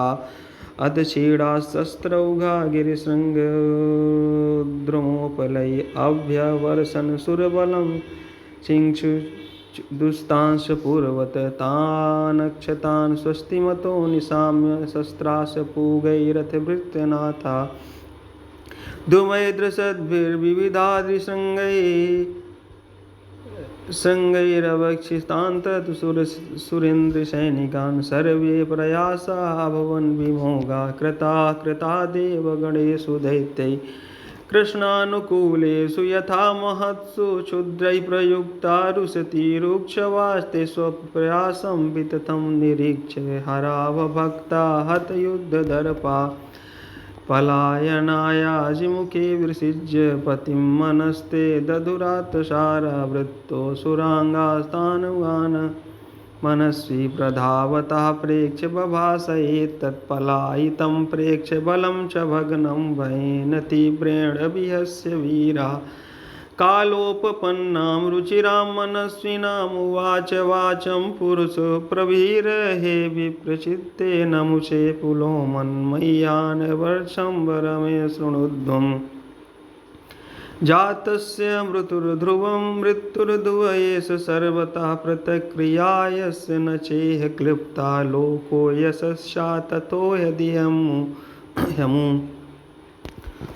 अथ क्षीणाशस्त्रौघा गिरिशृङ्गद्रुमोपलैः अभ्यवर्षन् सुरबलं चिङ्क्षुदुस्तांश्च पूर्वत तानक्षतान् स्वस्तिमतो निशाम्य शस्त्राश्च पूगैरथभृत्यनाथा धूमैर्द्रसद्भिर्विविधाद्रिशृङ्गैरवक्षितान्ततु सुरेन्द्रसैनिकान् सर्वे प्रयासा भवन् विमोगा कृता देवगणेषु दैत्यैः कृष्णानुकूलेषु यथा महत्सु क्षुद्रैः प्रयुक्ता रुशती रुक्षवास्ते स्वप्रयासं वितथं निरीक्ष्य हरावभक्ता हतयुद्धदर्पा पलायनायाजिमुखे विसृज्य पतिं मनस्ते दधुरात्सारा वृत्तो सुराङ्गास्तानुगान् मनस्वी प्रधावतः प्रेक्ष्य बभासयेत्तत्पलायितं प्रेक्ष्य बलं च भग्नं भयेन तीव्रेण विहस्य वीरा कालोपपन्नां रुचिरां मनस्विनामुवाच वाचं पुरुषो प्रवीरहे विप्रचित्ते नमुषे पुलो मन्मय्यान् वर्षम्बरमे शृणुध्वम् जातस्य मृत्युर्ध्रुवं मृत्युर्ध्रुवयेष सर्वतः प्रतिक्रिया यस्य न चेह क्लिप्ता लोको यशस्या ततो यदि ह्यमु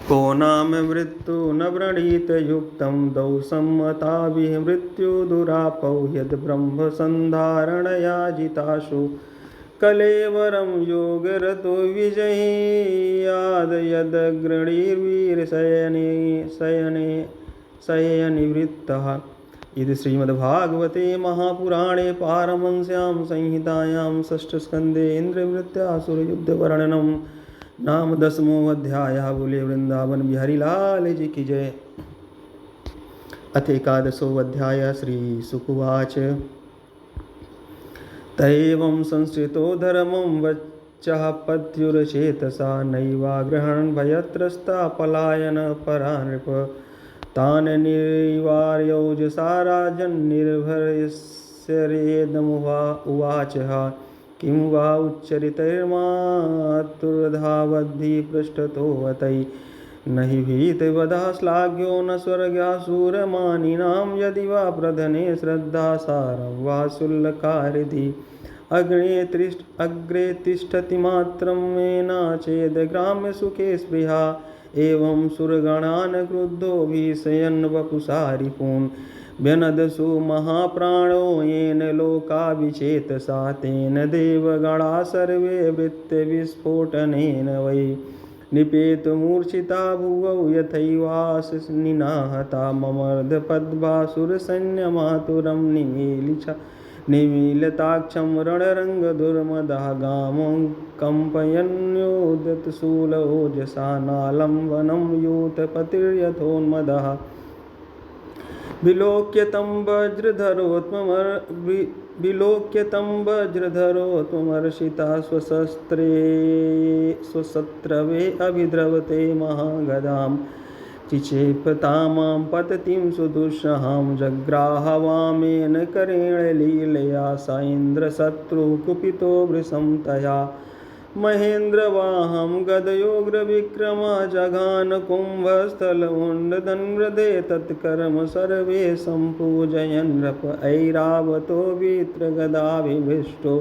को नाम मृत्यु न व्रणीत युक्तं दौ सम्मताभिः मृत्युदुरापौ यद् ब्रह्मसन्धारणया जिताशु कलेवरं योगरतो विजयी याद यदग्रणीर्वीरशयनिवृत्तः। इति श्रीमद्भागवते महापुराणे पारमहंस्यां संहितायां षष्ठस्कन्धे इन्द्रवृत्त्यासुरयुद्धवर्णनं नाम 10वां अध्यायः। बोले वृंदावन बिहारी लाल जी की जय। अथ 11वां अध्यायः। श्री शुकुवाच तैवं संस्कृतो धर्मं वच्चः पत्युरचेतसा नैवाग्रहण भयत्रस्ता पलायन परा नृप तान् निर्वार्योजसा राजन्निर्भरस्यरेदमुवाच किं वा उच्चरितैर्मातुर्धावद्धि पृष्ठतोऽवतै न हि भीतवधः श्लाघ्यो न स्वर्गासुरमानिनां यदि वा प्रधने श्रद्धासारं वा शुल्लकारिधि अग्रे तिष्ठति मात्रं मेना चेद ग्राम्यसुखे स्पृहा एवं सुरगणान् क्रुद्धो भीषयन् वपुषा रिपून् व्यनदसु महाप्राणो येन लोकाभिचेतसा तेन देवगणा सर्वे वृत्तविस्फोटनेन वै निपेतमूर्छिता भुवौ यथैवासनिनाहता ममर्धपद्भासुरसैन्यमातुरं निमीलिताक्षं रणरङ्गदुर्मदः गामं कम्पयन्योदतशूलओजसा नालम्बनं यूतपतिर्यथोन्मदः विलोक्य तं वज्रधरोत्मर्षिता स्वशस्त्रवे अभिद्रवते महागदां चिक्षेपतामां पततिं सुदुःसहां जग्राहवामेन करेण लीलया सा इन्द्रशत्रुः कुपितो वृषं तया महेन्द्रवाहं गदयोग्रविक्रमा जघान कुम्भस्थलमुण्डधन्वृधे तत्कर्म सर्वे सम्पूजयन् नृप ऐरावतो वित्रगदाभिभृष्टो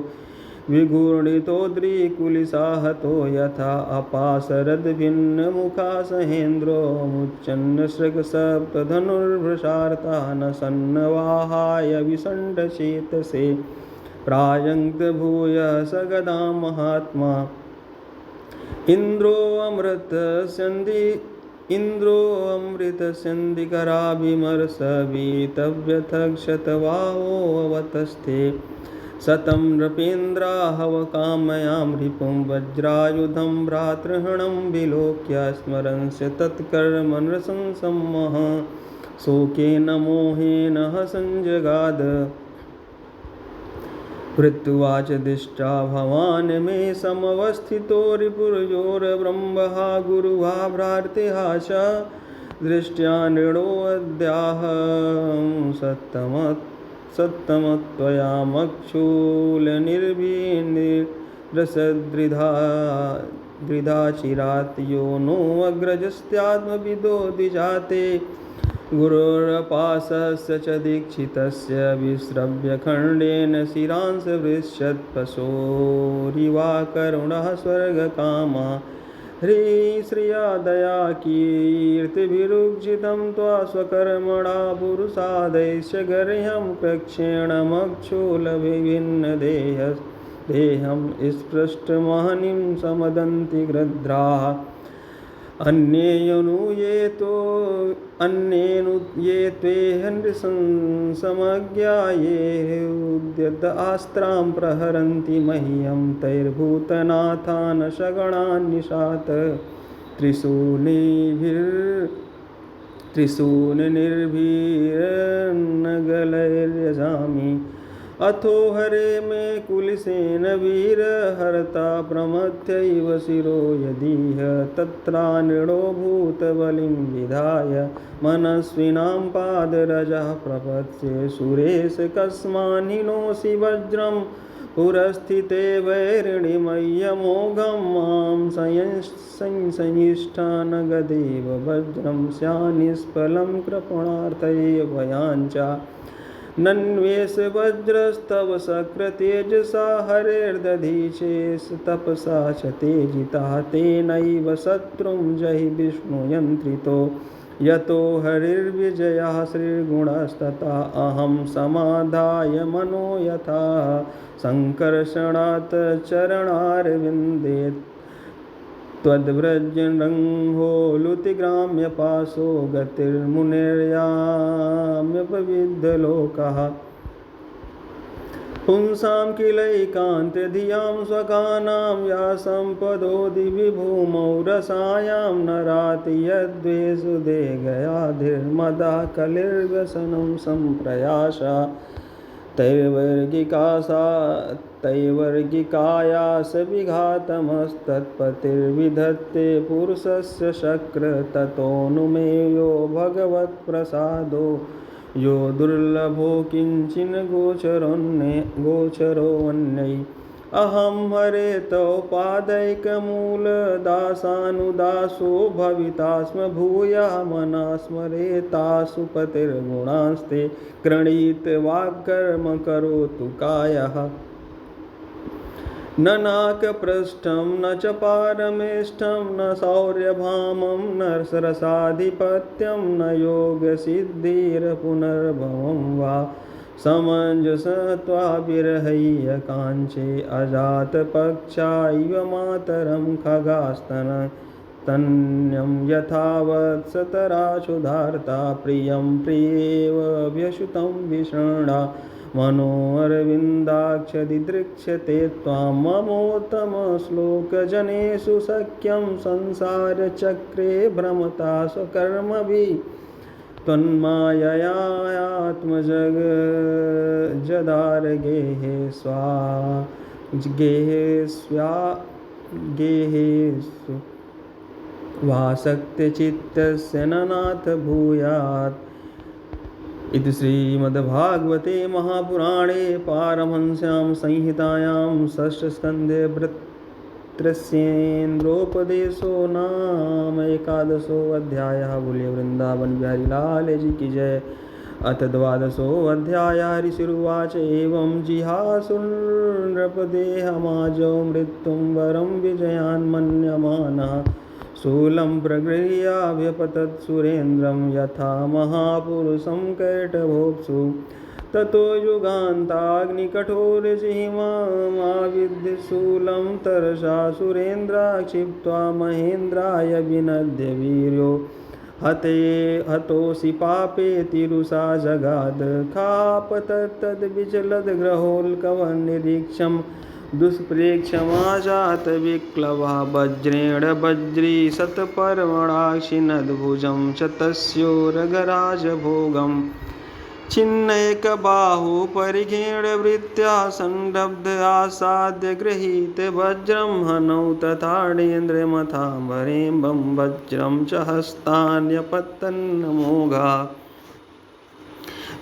विगूर्णितोद्रिकुलिसाहतो यथा अपासरद्भिन्नमुखा सहेन्द्रो मुच्चन्न सृगसप्तधनुर्भृशार्ता न सन्नवाहाय विषण्डचेतसे प्रायङ्क्त भूयः स गदां महात्मा इन्द्रोऽमृतस्यन्दिकराभिमर्शवीतव्यथक्षतवाहोऽवतस्थे शतं नृपेन्द्राहवकामयां रिपुं वज्रायुधं भ्रातृहणं विलोक्य स्मरंस्य तत्कर्म नृशंसमः शोकेन मोहेन हसञ्जगाद मृत्युवाच दिष्टा भवान् मे समवस्थितो रिपुर्योर्ब्रह्मः गुरुवा भ्रातृहा च दृष्ट्या नृणोऽद्याहं सत्तमत्वया चिरात् यो नो अग्रजस्त्यात्मविदो द्विजाते गुरोरपासस्य च दीक्षितस्य विस्रव्यखण्डेन शिरांसवृष्यत्पशोरिवा करुणः स्वर्गकामा श्रिया दया कीर्तिभिरुज्जितं त्वा स्वकर्मणा पुरुषादैश्च गर्ह्यं प्रक्षेणमक्षोलभिन्नदेहं स्पृष्टमहनीं समदन्ति गृध्राः अन्येनु ये त्वेहनृशंसमज्ञा ये उद्यत आस्त्रां प्रहरन्ति मह्यं तैर्भूतनाथान् सगणान् निशात त्रिशूलनिर्भीरन्नगलैर्यजामि अथो हरे मे कुलिसेन वीर हरता प्रमथ्यैव शिरो यदीह तत्रा नृणो भूतबलिं विधाय मनस्विनां पादरजः प्रपत्स्ये सुरेश कस्मान्हिनोषि वज्रं पुरस्थिते वैरिणीमय्यमोघं मां संयिष्ठानगदेव वज्रं स्यान्निष्फलं कृपणार्थैव याञ्चा नन्वेष वज्रस्तव सक्रतेजसा हरेर्दधीचेस तपसा च तेजिता तेनैव शत्रुं जहि विष्णुयन्त्रितो यतो हरिर्विजयः श्रीगुणस्तथा अहं समाधाय मनो यथा सङ्कर्षणात् चरणारविन्दे त्वद्व्रजनृङ्घोलुतिग्राम्यपाशो गतिर्मुनिर्याम्यपविद्धलोकः पुंसां किलैकान्त्यधियां स्वकानां या सम्पदो दिवि भूमौ रसायां नराति यद्वेषु देगयाधिर्मदा कलिर्व्यसनं सम्प्रयासा तैर्वर्गिकायास विघातमस्तत्पतिर्विधत्ते पुरुषस्य शक्र ततोऽनुमेयो भगवत्प्रसादो यो दुर्लभो किञ्चिन् गोचरोऽन्यै अहं हरे तव पादैकमूलदासानुदासो भविता स्म भूयः मना स्मरेतासु पतिर्गुणास्ते गृणीतवाक्कर्म करोतु कायः न नाकपृष्ठं न च पारमेष्ठं न शौर्यभामं न सरसाधिपत्यं न योगसिद्धिर्पुनर्भवं वा समञ्जसत्वाभिर्हय्य काञ्चे अजातपक्षा इव मातरं खगास्तन तन्यं यथावत् सतराशुधार्ता प्रियं प्रियेव व्यशुतं विषण्णा मनोऽरविन्दाक्षदिदृक्ष्यते त्वां ममोत्तमश्लोकजनेषु सख्यं संसारचक्रे भ्रमता स्वकर्मभिः त्वन्माययात्मजगजदार गेहेषु वासक्तचित्तस्य न नाथ भूयात्। इति श्रीमद्भागवते महापुराणे पारमहंस्यां संहितायां षष्ठस्कन्धे वृत्रस्येन्द्रोपदेशो नाम 11वां अध्यायः। बोलिए वृंदावन बिहारी लाल जी की जय। अथ द्वादशोऽध्यायः ऋषिरुवाच एवं जिहासुरनृपदेहमाजौ मृत्युं वरं विजयान्मन्यमानः शूलं प्रगृह्याभ्यपतत् सुरेन्द्रं यथा महापुरुषं कैटभोप्सु ततो युगान्ताग्निकठोरजिह्वामाविद्य शूलं तरसा सुरेन्द्रा क्षिप्त्वा महेन्द्राय विनद्य वीर्यो हतोऽसि पापेति रुषा जगाद खापतद्विचलद्ग्रहोल्कवन्निरीक्षं दुष्प्रेक्षमाजात विक्लवा वज्रेण वज्री शतपर्वणाक्षिणद्भुजं च तस्योरगराजभोगम् छिन्नैकबाहु परिघेण वृत्त्या संरब्ध आसाद्य गृहीत वज्रं हनौ तथाणेन्द्रमथाम्बरेम्बं वज्रं च हस्तान्यपतन्नमोघा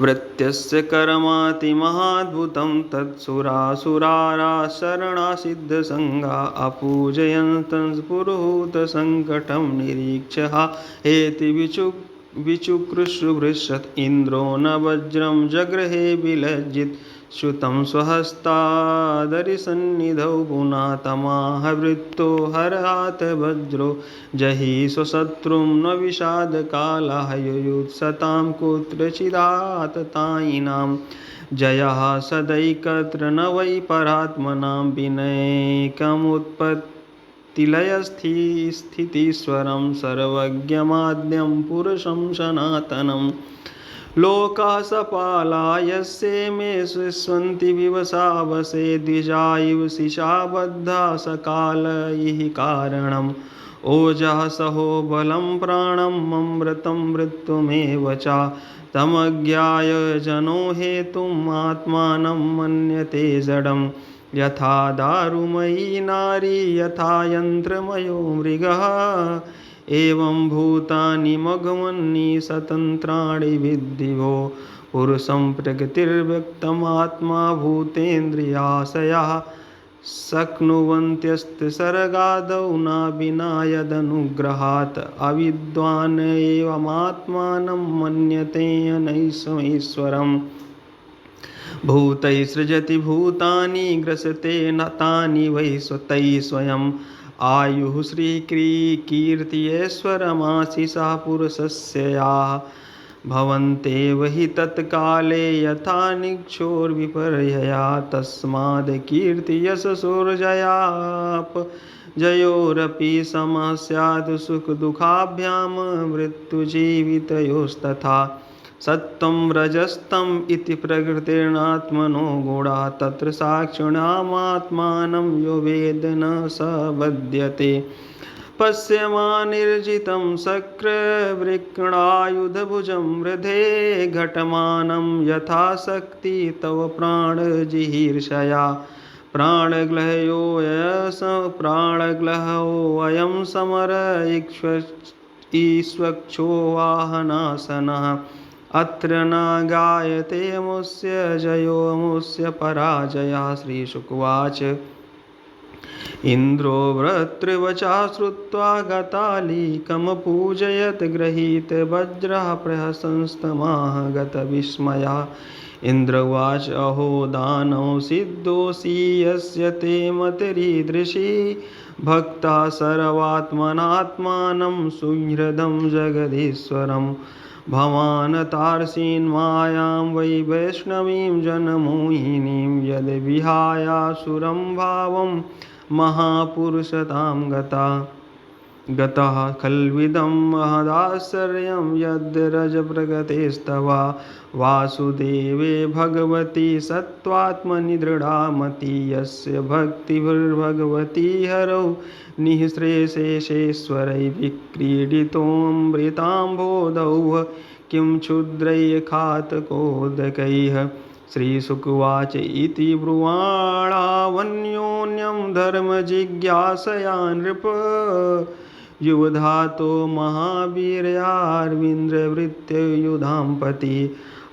वृत्यस्य कर्मातिमहाद्भुतं तत्सुरासुरारा शरणासिद्धसङ्गा अपूजयन्तं पुरुहूतसङ्कटं निरीक्ष्य हेति विचुकृषुभृशत् इन्द्रो न वज्रं जगृहे विलज्जित श्रुतं स्वहस्तादरिसन्निधौ पुनः तमाह वृत्तो हरात् वज्रो जहि स्वशत्रुं न विषादकालः युयुत्सतां कुत्रचिदाततायिनां जयः सदैकत्र न वै परात्मनां विनैकमुत्पत्तिलयस्थितीश्वरं सर्वज्ञमाद्यं पुरुषं सनातनं लोकाः सपाला यस्य मे सुष्वन्ति विवसावसे द्विजायु शिशा बद्धा सकालैः कारणम् ओजः सहो बलं प्राणम् अमृतं मृत्युमेव च तमज्ञाय जनो हेतुम् आत्मानं मन्यते जडम् यथा दारुमयी नारी यथा यन्त्रमयो मृगः एवं भूतानि मघवन्नि स्वतन्त्राणि विद्धि भो पुरुषं प्रकृतिर्व्यक्तमात्मा भूतेन्द्रियाशयाः शक्नुवन्त्यस्ति सर्गादौ न विना यदनुग्रहात् अविद्वान् एवमात्मानं मन्यते अनैश्वरम् भूतैः सृजति भूतानि ग्रसते न तानि वै स्वतैः स्वयम् आयुः श्रीकीर्तिऐश्वरमाशिषा पुरुषस्य याः भवन्तेव हि तत्काले यथा निक्षोर्विपर्यया तस्माद् कीर्तियशसोर्जयापजयोरपि समः स्यात् सुखदुःखाभ्यां मृत्युजीवितयोस्तथा सत्त्वं रजस्तम इति प्रकृतिर्नात्मनो गुणा तत्र साक्षिणामात्मानं यो वेद न स बध्यते पश्यमानिर्जितं शक्रवृक्णायुधभुजं हृदे घटमानं यथाशक्ति तव प्राणजिहीर्षया प्राणग्लहोऽयं समर ईश्वक्षो वाहनासनः अत्र न गायते अमुष्य जयो अमुष्य पराजयः। श्रीशुकवाच इन्द्रो वृत्रवचा श्रुत्वा गतालीकमपूजयत् गृहीत वज्रः प्रहसंस्तमाह गतविस्मयः। इन्द्र उवाच अहो दानव सिद्धोऽसि यस्य ते मतिरीदृशी भक्ता सर्वात्मनात्मानं सुहृदं जगदीश्वरम् भवान् तार्षीन्मायां वै वैष्णवीं जनमोहिनीं यद् विहायासुरं भावं महापुरुषतां गतः खल्विदं महदाश्चर्यं यद् रजप्रगतेस्तव वासुदेवे भगवती सत्त्वात्मनि दृढा मति यस्य भक्तिर्भगवती हरौ निःश्रेषेश्वरै विक्रीडितोऽमृताम्भोधौ किं क्षुद्रैः खातकोदकैः। श्रीशुकवाच इति ब्रुवाणावन्योन्यं धर्मजिज्ञासया नृप युवधातो महावीर्यार्विन्द्रवृत्तयुधां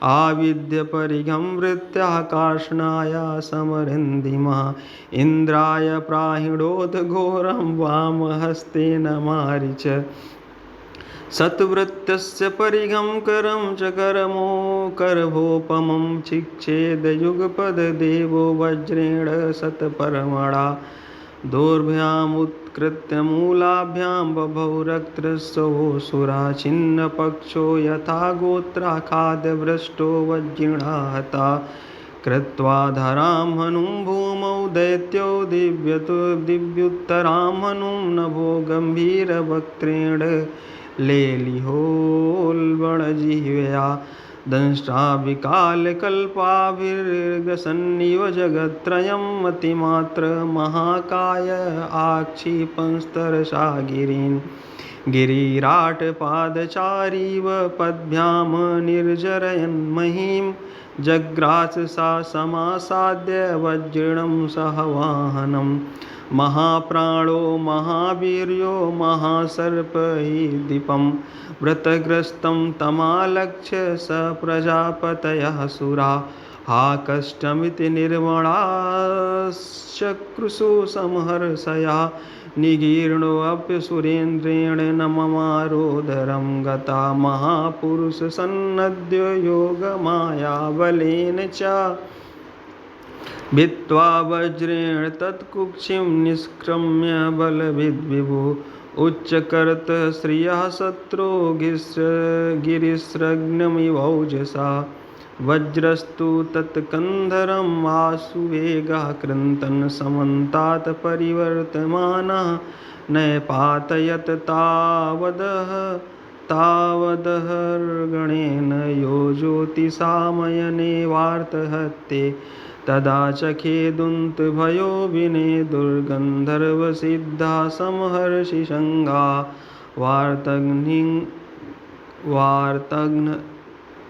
आविद्य परिघं वृत्त्याः कार्ष्णाया समरन्दिमः इन्द्राय प्राहिणोद घोरं वामहस्तेन मारिच सत्वृत्तस्य परिघं करं च करमो करभोपमं चिक्षेदयुगपददेवो वज्रेण शतपर्मणा दोर्भ्यामुत्कृत्य मूलाभ्यां बभौ रक्तस्रवोऽसुरा छिन्नपक्षो यथा गोत्राखाद्यभ्रष्टो वज्रिणा हता कृत्वा धरां हनुं भूमौ दैत्यो दिव्युत्तरां हनुं नभो गम्भीरवक्त्रेण लेलिहोल्बणजिह्वया दंष्ट्राविकालकल्पाभिर्गसन्निव जगत्त्रयं मतिमात्रमहाकाय आक्षिपंस्तरसा गिरीन् गिरिराटपादचारीव पद्भ्यां निर्जरयन् महीं जग्रास सा समासाद्य वज्रिणं सहवाहनं महाप्राणो महावीर्यो महासर्पैर्दीपं व्रतग्रस्तं तमालक्ष्य स प्रजापतयः सुरा हा कष्टमिति निर्मणाश्चक्रुषु संहर्षया निगीर्णोऽप्यसुरेन्द्रेण न ममारोदरं गता महापुरुषसन्नद्य योगमायाबलेन च भित्त्वा वज्रेण तत्कुक्षिं निष्क्रम्य बलविद्विभु उच्चकर्त श्रियः शत्रो गिरिस्रग्नमिवौजसा वज्रस्तु तत्कन्धरं आशुवेगः कृन्तन् समन्तात् परिवर्तमानः नैपातयत् तावदहर्गणेन यो ज्योतिषामयनेवार्तहत्ते तदा चखेदुन्तभयो विने दुर्गन्धर्वसिद्धा समहर्षिशङ्गा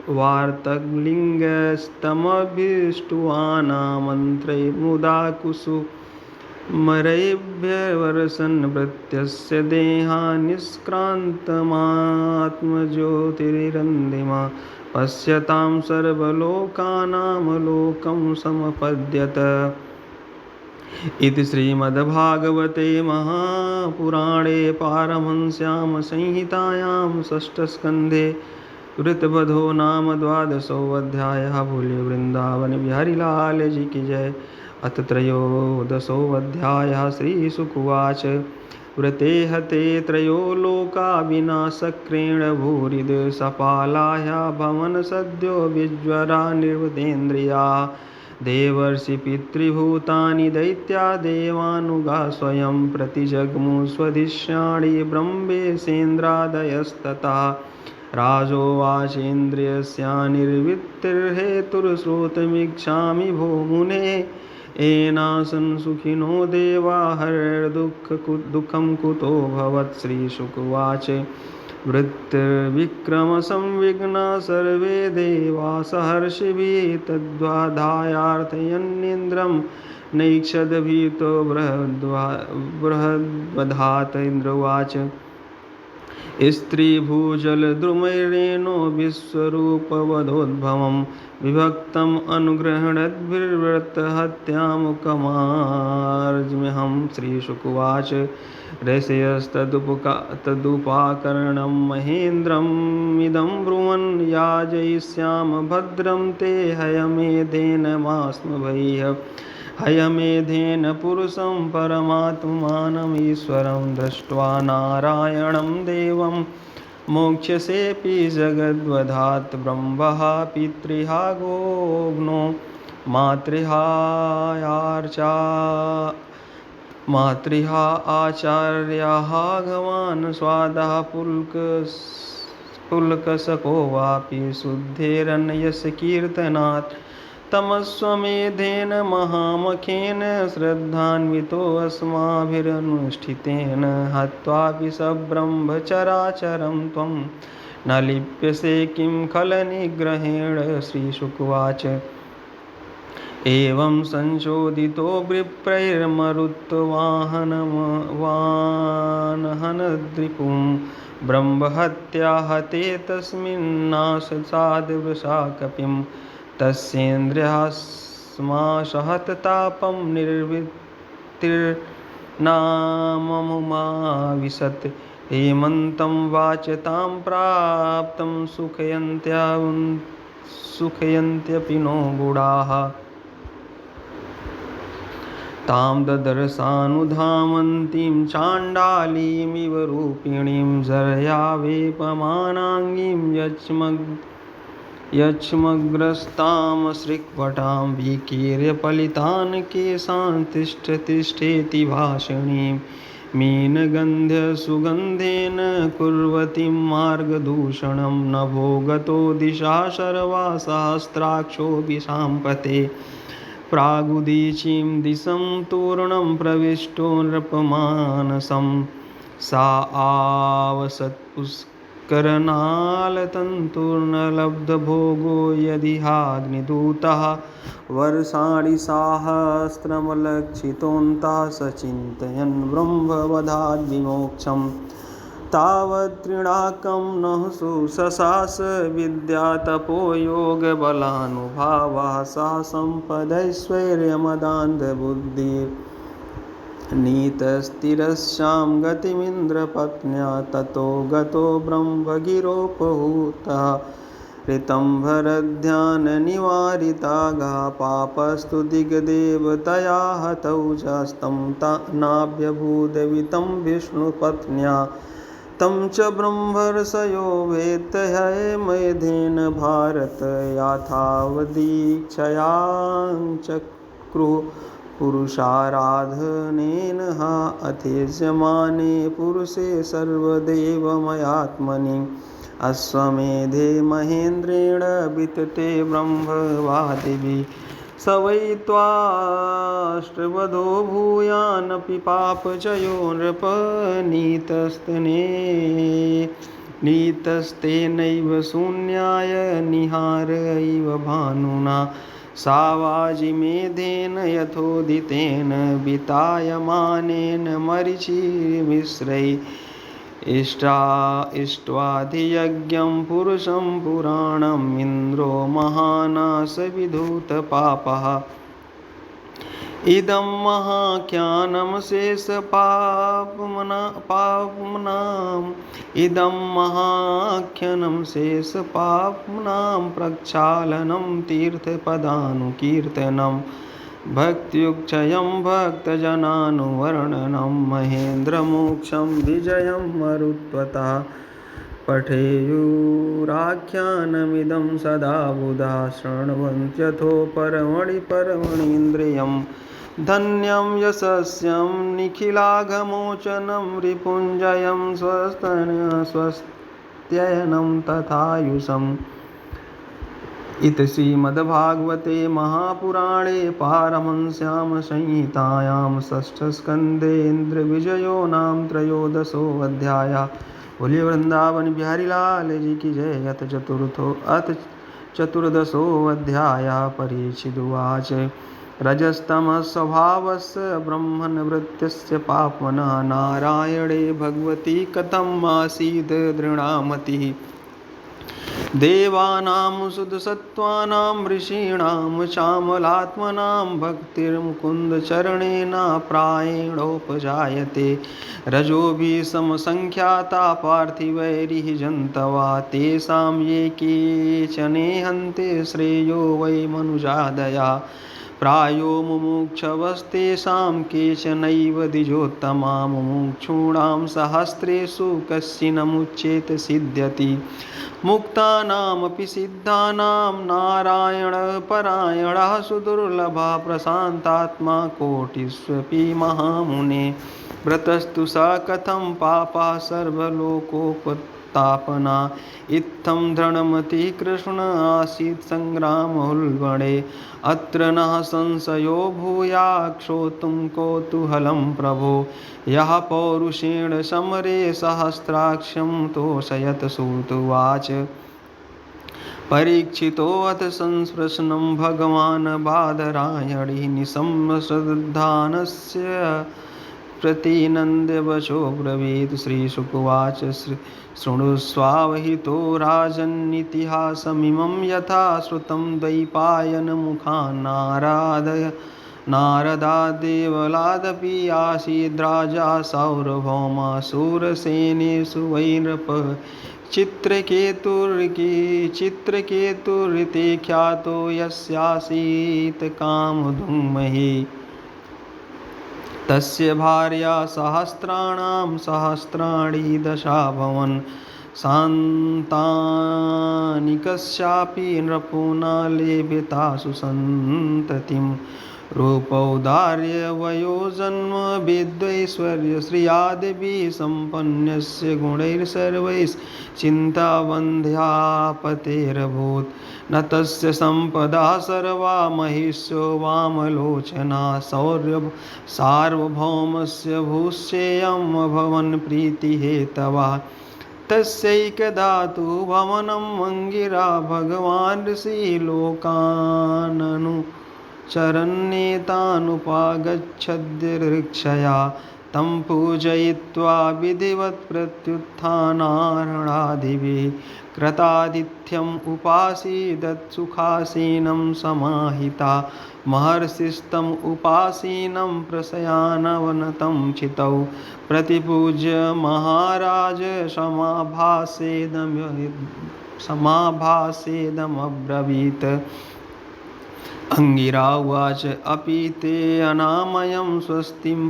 वार्तग्लिङ्गस्तमभिष्टुवाना मन्त्रैर्मुदा कुसुमरैर्भ्यवर्षन् भृत्यस्य देहान्निष्क्रान्तमात्मज्योतिरन्तिमा पश्यतां सर्वलोकानां लोकं समपद्यत। इति श्रीमद्भागवते महापुराणे पारमहंस्यां संहितायां षष्ठस्कन्धे वृतवधो नाम 12वाध्यायः। बोले वृंदावन बिहारी लाल जी की जय। अथ त्रयोदशोऽध्यायः। श्रीशुकुवाच व्रते हते त्रयो लोका विनाशक्रेण भूरिद सपालाया भवन सद्यो विज्वरा निर्वदेन्द्रिया देवर्षि पितृभूतानि दैत्या देवानुगा स्वयं प्रतिजग्मु स्वधिष्याणि ब्रह्मेशेन्द्रादयस्तथा राजोवाचेन्द्रियस्यानिर्वृत्तिर्हेतुर्श्रोतुमिच्छामि भो मुने एनासन् सुखिनो देवा हरदुःखं कुतो भवत्। श्रीशुकुवाच वृत्तिर्विक्रमसंविघ्ना सर्वे देवा सहर्षिभिः तद्वाधायार्थयन्निन्द्रं नैक्षदभीतो बृहद्वधात। इन्द्रवाच स्त्रीभूजलद्रुमैरेणो विश्वरूपवदोद्भवं विभक्तम् अनुगृह्णद्भिर्व्रतहत्यामुकमार्जम्यहं। श्रीशुकुवाच ऋषयस्तदुपाकरणं महेन्द्रम् इदं ब्रुवन् याजयिष्याम भद्रं ते हयमेधेन मास्म भयः हयमेधेन पुरुषं परमात्मानमीश्वरं दृष्ट्वा नारायणं देवं मोक्ष्यसेऽपि जगद्वधात्। ब्रह्मः पितृः गोग्नो मातृः आचार्यः भगवान् स्वादः पुलकशको वापि शुद्धेरन्यस्य कीर्तनात् तमस्वमेधेन महामखेन श्रद्धान्वितोऽस्माभिरनुष्ठितेन हत्वापि सब्रह्मचराचरं त्वं न लिप्यसे किं खलनिग्रहेण। श्रीशुकुवाच एवं संशोधितो विप्रैर्मरुत्वाहनद्रिपुं ब्रह्महत्या हते तस्मिन्नाशसाद्वृषा कपिं तस्येन्द्रियः स्माशहत तापं निर्वृत्तिर्नाममुमाविशत्। हेमन्तं वाचतां प्राप्तं सुखयन्त्यपि नो गुणाः तां ददर्शानुधावन्तीं चाण्डालीमिव रूपिणीं जरया वेपमानाङ्गीं यक्ष्मग्रस्तां श्रिक्वटां विकीर्य पलितान् केशान् तिष्ठेति भाषिणीं मीनगन्ध्यसुगन्धेन कुर्वतीं मार्गदूषणं नभो गतो दिशा शर्वा सहस्राक्षोऽपि साम्पते प्रागुदीचीं दिशं तूर्णं प्रविष्टो नृपमानसं सा आवसत्पुष्करनालतन्तुर्नलब्धभोगो यदिहाग्निदूतः वर्षाणि साहस्रमलक्षितोऽन्ताः सचिन्तयन् ब्रह्मवधाद्विमोक्षम् तावत् त्रिणाकं नहुषु ससास विद्या तपो योगबलानुभावः सा सम्पदैश्वर्यमदान्धबुद्धिर्नीतस्थिरस्यां गतिमिन्द्रपत्न्या ततो गतो ब्रह्मगिरोपहूतः ऋतंभरध्याननिवारितागा पापस्तु दिग्देवतया हतौ चास्तं नाभ्यभूदवितं विष्णुपत्न्या तं च ब्रह्मर्षयो वेत्तयमेधेन भारत याथावदीक्षयाञ्चक्रुः पुरुषाराधनेन हा अथेज्यमाने पुरुषे सर्वदेवमयात्मनि अश्वमेधे महेन्द्रेण वितते ब्रह्मवादिभिः स वै त्वाष्ट्रवधो भूयानपि पापचयो नृपनीतस्तेनैव शून्याय निहार इव भानुना सावाजिमेधेन यथोदितेन वितायमानेन मरीचिर्मिश्रैः इष्ट्वाधियज्ञं पुरुषं पुराणम् इन्द्रो महानाशविधूतपापः इदं महाख्यानं शेषपाप्मनां प्रक्षालनं तीर्थपदानुकीर्तनं भक्त्युक्षयं भक्तजनानुवर्णनं महेन्द्रमोक्षं विजयं मरुत्वतः पठेयुराख्यानमिदं सदा बुधा शृण्वन्त्यथो परमणिन्द्रियं धन्यं यशस्यं निखिलाघमोचनं रिपुञ्जयं स्वस्त्ययनं तथायुषम् इति श्रीमद्भागवते महापुराणे पारमहंस्यां संहितायां षष्ठस्कन्धे इन्द्रविजयो नाम त्रयोदशोऽध्यायः। बोलिए वृंदावन बिहारी लाल जी की जय। अथ चतुर्दशोऽध्यायः। परीक्षित उवाच रजस्तमः स्वभावस्य ब्रह्मनिवृत्तस्य पाप्मनः नारायणे भगवती कथम् आसीत् दृढमतिः देवानां शुद्धसत्त्वानां ऋषीणां चामलात्मनां भक्तिर्मुकुन्दचरणेन प्रायेणोपजायते रजोभिः समसंख्याता पार्थिवैरिः जन्तवा तेषां ये केचनेहन्ते श्रेयो वै मनुजादया प्रायो मुमुक्षवस्तेषां केचनैव द्विजोत्तमा मुमुक्षूणां सहस्रेषु कश्चिन्मुच्येत सिद्ध्यति मुक्तानामपि सिद्धानां नारायणपरायणः सुदुर्लभः प्रशान्तात्मा कोटिष्वपि महामुने व्रतस्तु स कथं पापः सर्वलोकोपतापना इत्थं दृढमतिः कृष्ण आसीत् संग्रामहुल्बणे अत्र नः संशयो भूयात् श्रोतुं कौतूहलं प्रभो यः पौरुषेण समरे सहस्राक्षं तोषयत सूतुवाच परीक्षितोऽथ संस्पृशनं भगवान् बादरायणिः निशम्यश्रद्धानस्य प्रतिनन्द्यवचो ब्रवीत् श्रीशुकुवाच शृणुष्वावहितो राजन्नितिहासमिमं यथा श्रुतं द्वैपायनमुखान्नारादय नारदादेवलादपि आसीद्राजा सार्वभौमा शूरसेनेषु वै नृपः चित्रकेतुरिति ख्यातो यस्यासीत् कामधुग्महि तस्य भार्या सहस्राणि दशाभवन् शान्तानि कस्यापि नृपो न लेभतासु सन्ततिं रूपौदार्य वयोजन्म विद्वैश्वर्यश्रियादिभिः सम्पन्नस्य गुणैर्सर्वैश्चिन्तावन्ध्यापतेरभूत् न तस्य सम्पदा सर्वा महिष्यो वामलोचना सार्वभौमस्य भूष्येयम् अभवन् प्रीतिहेतवा तस्यैकदा तु भवनम् अङ्गिरा भगवान् ऋषिलोकाननुचरन्नेतानुपागच्छद्यऋक्षया तं पूजयित्वा विधिवत् प्रत्युत्थानार्हणादिभिः कृतादित्यम् उपासीदत्सुखासीनं समाहिता महर्षिस्तम् उपासीनं प्रशयानवनतं चितौ प्रतिपूज्य महाराज समाभासेदमब्रवीत् अंगिरा उवाच अपि ते अनामयं स्वस्तिं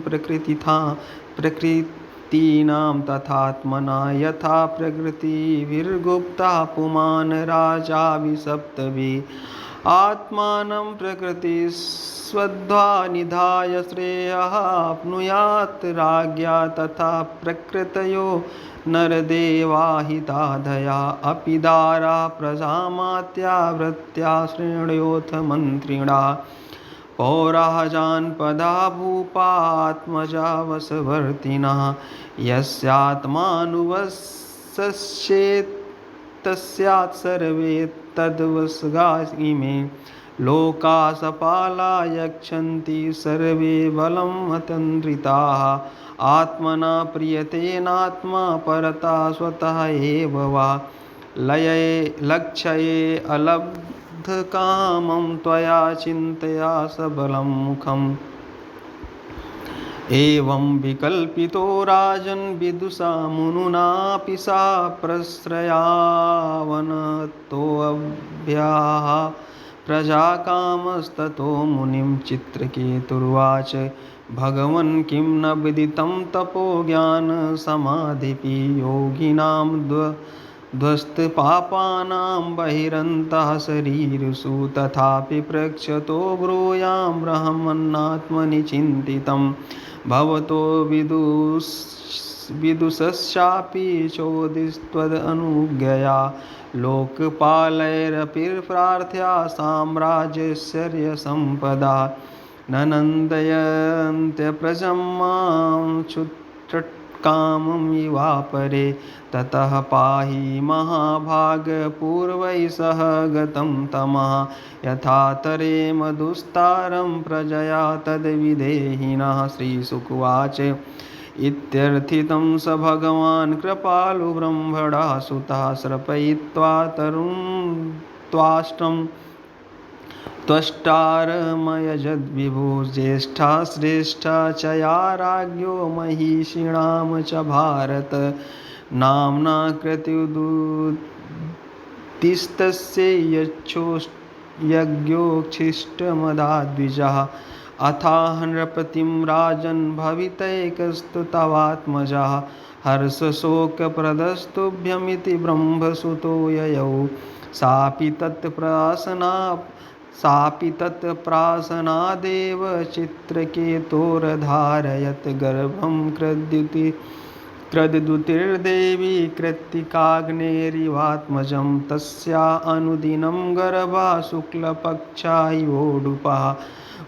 प्रकृतीनां तथात्मना यथा प्रकृतिभिर्गुप्ता पुमान् राजाभिसप्तभिः आत्मानं प्रकृतिस्वद्धा निधाय श्रेयः आप्नुयात् राज्ञा तथा प्रकृतयो नरदेवाहितादया अपि दारा प्रजामात्या वृत्त्या शृण्योऽथ मन्त्रिणा पौराः जानपदा भूपात्मजा वशवर्तिनः यस्यात्मानुवशस्येत् तस्यात् सर्वे तद्वशगा इमे लोकासपाला यक्षन्ति सर्वे बलम् अतन्द्रिताः आत्मना प्रियतेनात्मा परता स्वतः एव वा लक्ष्ये अलब्धकामं त्वया चिन्तया सबलं मुखम् एवं विकल्पितो राजन् विदुषा मुनुनापि सा प्रश्रयावनतोऽभ्याः प्रजाकामस्ततो मुनिं चित्रकेतुर्वाच भगवन् किं न विदितं तपो ज्ञानसमाधिपि योगिनां ध्वस्तपापानां बहिरन्तः शरीरसु तथापि प्रक्षतो ब्रूयां ब्रह्मन्नात्मनि चिन्तितं भवतो विदुषस्यापि चोदिस्त्वदनुज्ञया लोकपालैरपि प्रार्थ्या साम्राज्यैश्वर्यसम्पदा न नन्दयन्त्यप्रजं मां क्षुत्काममिवापरे ततः पाहि महाभागपूर्वैः सह गतं तमः यथा तरेम दुस्तारं प्रजया तद्विदेहिनः श्रीशुकुवाच इत्यर्थितं स भगवान् कृपालु ब्रह्मणा सुतः श्रपयित्वा तरुं त्वाष्टं त्वष्टारमयजद्विभु ज्येष्ठा श्रेष्ठा च या राज्ञो महिषीणां च भारत नाम्ना कृत्युदुतिस्तस्य यज्ञोच्छिष्टमदाद्विजः अथाह नृपतिं राजन् भवितैकस्तु तवात्मजः हर्षशोकप्रदस्तुभ्यमिति ब्रह्मसुतो ययौ सापि तत्प्रासनादेव चित्रकेतोरधारयत् गर्भं क्रदुतिर्देवी कृत्तिकाग्नेरिवात्मजं तस्या अनुदिनं गर्भा शुक्लपक्षा योडुपः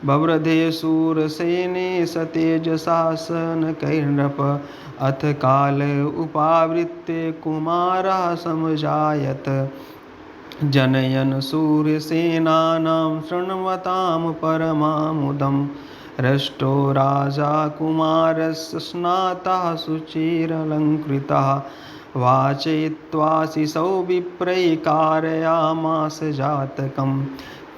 बव्रधे शूरसेने सतेजशासनकैर्नृप अथ काल उपावृत्ते कुमारः समजायत जनयन् सूर्यसेनानां शृण्वतां परमामुदं हृष्टो राजा कुमारस्य स्नातः शुचिरलङ्कृतः वाचयित्वा शिशौ विप्रैः कारयामास जातकं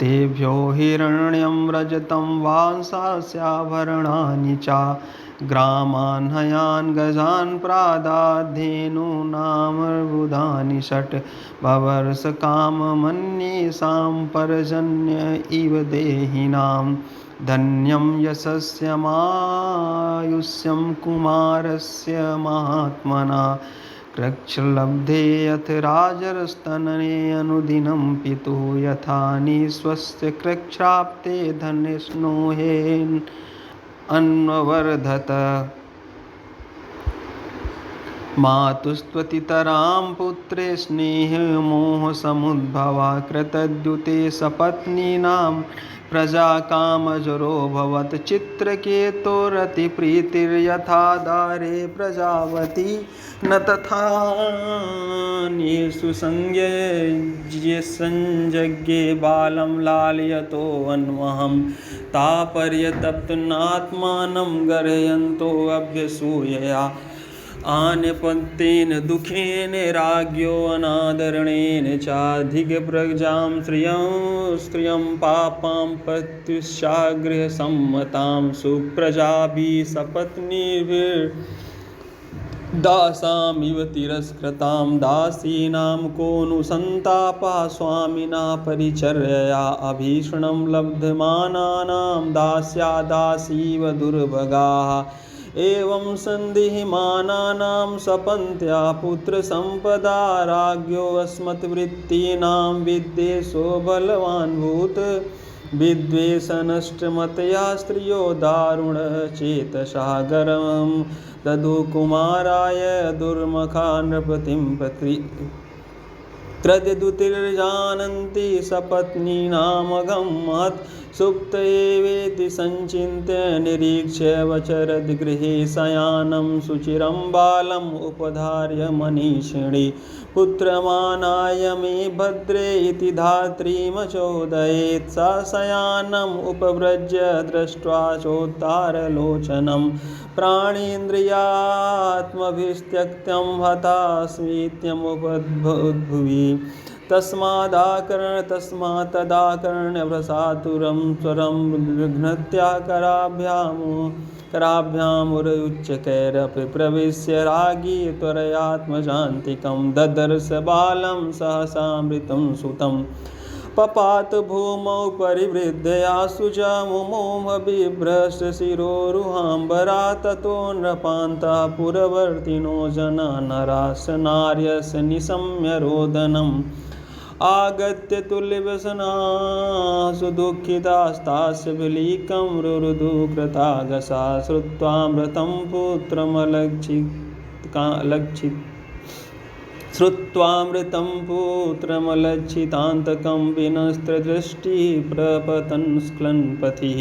तेभ्यो हिरण्यं रजतं वांसास्याभरणानि च ग्रामान् हयान् गजान् प्रादाद्धेनूनामर्बुदानि षट् ववर्षकाममन्येषां पर्जन्य इव देहिनां धन्यं यशस्यमायुष्यं कुमारस्य महात्मना कृच्छ्रलब्धे यथ राजरस्तनने अनुदिनं पितुः यथा निःश्वस्य कृच्छ्राप्ते धन्यस्नोहेन अन्वर्धत मातुस्त्वतितरां पुत्रे स्नेहमोहसमुद्भवा कृतद्युते सपत्नीनां प्रजाकामजरोऽभवत् चित्रकेतोरतिप्रीतिर्यथा दारे प्रजावती न तथान्येषु संज्ञे बालं लालयतोऽन्वहं तापर्यतप्तनात्मानं गर्हयन्तोऽभ्यसूयया आनपत्येन दुःखेन राज्ञो अनादरणेन चाधिगप्रजां श्रियं पापां पत्युश्चागृहसम्मतां सुप्रजाभिः सपत्नीभिर्दासामिव तिरस्कृतां दासीनां को नु सन्तापः स्वामिना परिचर्यया अभीषणं लब्धमानानां दास्या दासीव दुर्भगाः एवं सन्दिह्यमानानां सपन्त्या पुत्रसम्पदा राज्ञो अस्मद्वृत्तीनां विद्वेषो बलवान् भूत् विद्वेषनष्टमतया स्त्रियो दारुणचेतसा गरमं ददु कुमाराय दुर्मुखा नृपतिं त्रयदुतिर्जानन्ति सपत्नीनामघं महत् सुप्त एवेति सञ्चिन्त्य निरीक्ष्य वचरद्गृहे शयानं सुचिरं बालम् उपधार्य मनीषिणी पुत्रमानाय मे भद्रे इति धात्रीमचोदयेत् सा शयानम् उपव्रज्य दृष्ट्वा चोत्तारलोचनं प्राणेन्द्रियात्मभिस्त्यक्तं हतास्मीत्यमुपद्भुवि तस्मात्तदाकर्ण्यभ्रसातुरं स्वरं गृह्णत्या कराभ्यामुच्चकैरपि प्रविश्य राज्ञी त्वरयात्मजान्तिकं ददर्श बालं सहसामृतं सुतं पपात भूमौ परिवृद्धया सुजा मुमोह बिभ्रष्टशिरोरुहाम्बरा ततो नृपान्ता पुरवर्तिनो जना नरास नार्यस निशम्य रोदनम् आगत्य तुल्यव्यसनासु दुःखितास्तास्य विलीकं रुरुदु कृतागसा श्रुत्वामृतं पुत्रमलक्षितान्तकं विनस्त्रदृष्टिः प्रपतन् स्खलन्पथिः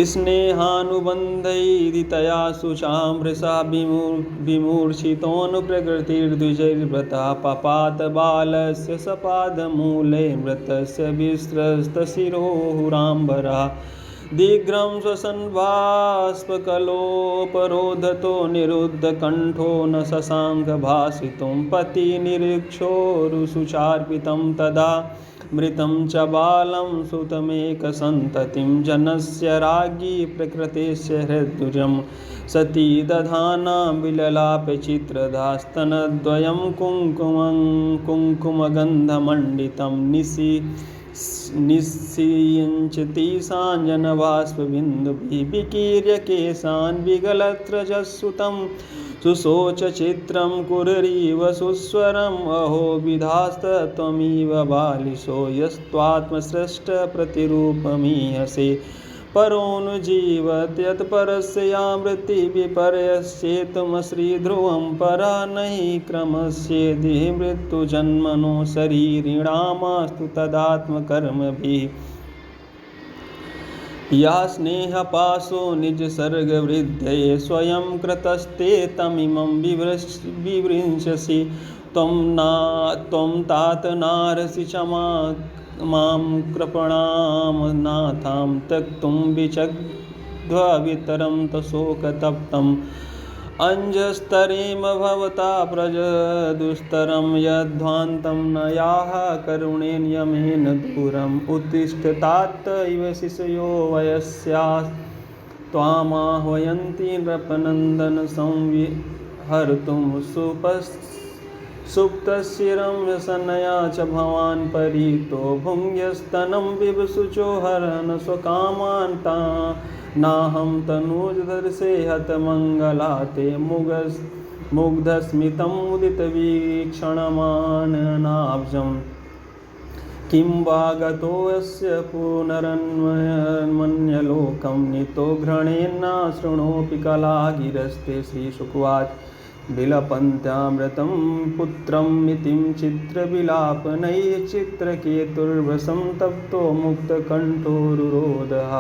स्नेहानुबन्धैरितया शुचामृषा विमूर्छितोऽनुप्रकृतिर्द्विजैर्व्रता पपात बालस्य सपादमूले मृतस्य विस्रस्तशिरोहुराम्बरा दीघ्रं श्वसन् बाष्पकलोपरोधतो निरुद्धकण्ठो न शशाङ्कभासितुं पतिनिरीक्षोरुषुचार्पितं तदा मृतं च बालं सुतमेकसन्ततिं जनस्य राज्ञी प्रकृतेस्य हृद्दुजं सती दधाना विललापे चित्रदास्तनद्वयं कुङ्कुमगन्धमण्डितं निस्सीयञ्चति साञ्जनबाष्पबिन्दुभिः विकीर्य केशान् विगलत्रजसुतं सुशोचचित्रं कुररीव सुस्वरम् अहो विधास्तत्वमिव बालिशो यस्त्वात्मसृष्ट प्रतिरूपमीहसे परोऽनुजीवत् यत्परस्यामृति विपर्यस्येतमश्रीध्रुवं परा नहि क्रमस्येदि मृत्युजन्मनो शरीरिणामास्तु तदात्मकर्मभिः या स्नेहपाशो निजसर्गवृद्धये स्वयं कृतस्ते तमिमं विवृंशसि त्वं तात नारसि क्षमा मां कृपणां नाथां त्यक्तुं विचग्ध्ववितरं तशोकतप्तम् अंजस्तरेम भवता प्रज दुस्तरं यध्वान्तं न याः करुणेन यमेन दूरम् उत्तिष्ठतात इव शिशयो वयस्यास् त्वामाह्वयन्ति नृपनन्दन संविहर्तुं सुप्तशिरं व्यसनया च भवान् परितो भुङ्यस्तनं बिभसुचो हरन् स्वकामान् नाहं तनूजदर्शे हतमङ्गला ते मुग्धस्मितमुदितवीक्षणमाननाब्जं किं वा गतोऽस्य पुनरन्वयन्मन्यलोकं नीतो घृणेन शृणोऽपि कलागिरस्ते। श्रीशुकुवाच विलपन्त्यामृतं पुत्रं मितिं चित्रविलापनैः चित्रकेतुर्वशं तप्तो मुक्तकण्ठोरुरोधः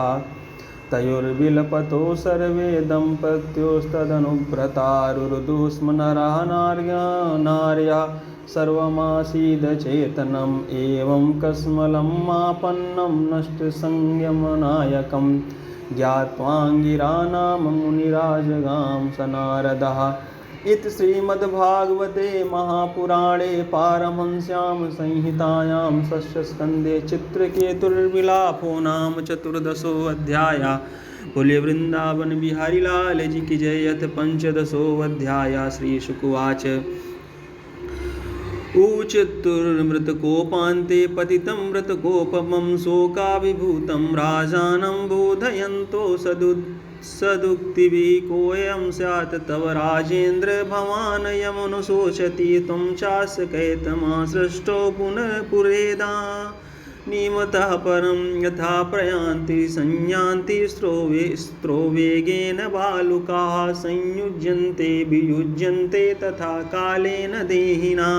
तयोर्विलपतो सर्वे दम्पत्योस्तदनुव्रतारुरुदुस्म नरः नार्यः सर्वमासीदचेतनम् एवं कस्मलं मापन्नं नष्टसंयमनायकं ज्ञात्वाङ्गिरानां मुनिराजगां स नारदः। इति श्रीमद्भागवते महापुराणे पारमहंस्यां संहितायां षष्ठस्कन्धे चित्रकेतुर्विलापो नाम 14 बोले वृंदावन बिहारी लाल जी की जय। यथ 15 श्रीशुकुवाच ऊचतुर्मृतकोपान्ते पतितं मृतकोपमं शोकाभिभूतं राजानं बोधयन्तो सदुक्तिभिः कोऽयं स्यात् तव राजेन्द्र भवान् यमनुशोचति त्वं चास्य कैतमासृष्टो पुनः पुरेदा निमतः परं यथा प्रयान्ति संयान्ति स्त्रोवेगेन बालुकाः संयुज्यन्ते वियुज्यन्ते तथा कालेन देहिना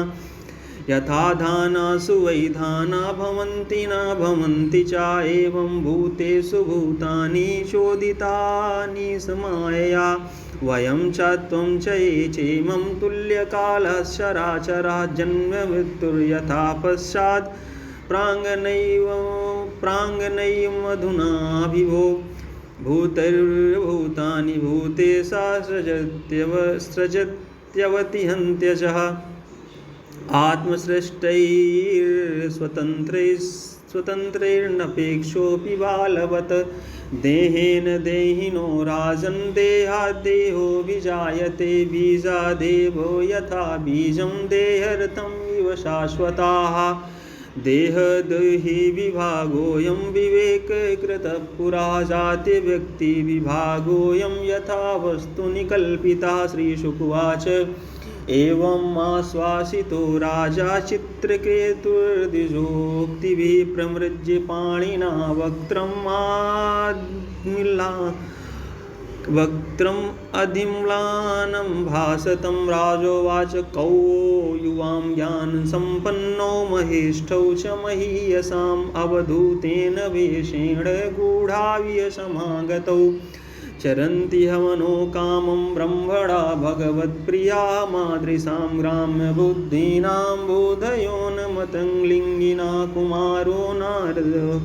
यथा धानासु वै धाना भवन्ति न भवन्ति च एवं भूतेषु भूतानि चोदितानि समायया वयं च त्वं च ये चेमं तुल्यकालः चराचरः जन्म मृत्युर्यथा पश्चात् प्राङ्गनैवमधुना विभो भूतैर्भूतानि भूतेशा सृजत्यवतिहन्त्यजः आत्मसृष्टैर्स्वतन्त्रैर्नपेक्षोऽपि बालवत् देहेन देहिनो राजन् देहाद्देहो विजायते बीजादेवो यथा बीजं देहर्तं इव शाश्वताः देहदेहि विभागोऽयं विवेककृतः पुरा जातिव्यक्तिविभागोऽयं यथा वस्तुनि कल्पितः। श्रीशुकुवाच एवम् आश्वासितो राजा चित्रकेतुर्द्विजोक्तिभिः प्रमृज्य पाणिना वक्त्रम् अधिम्लानं भासतं राजोवाच कौ युवां ज्ञानसम्पन्नौ महेष्ठौ च महीयसाम् अवधूतेन वेषेण गूढावियसमागतौ चरन्ति हवनो कामं ब्रह्मणा भगवत्प्रिया मादृशां ग्राम्यबुद्धीनां बोधयोन्मतङ्लिङ्गिना कुमारो नारदः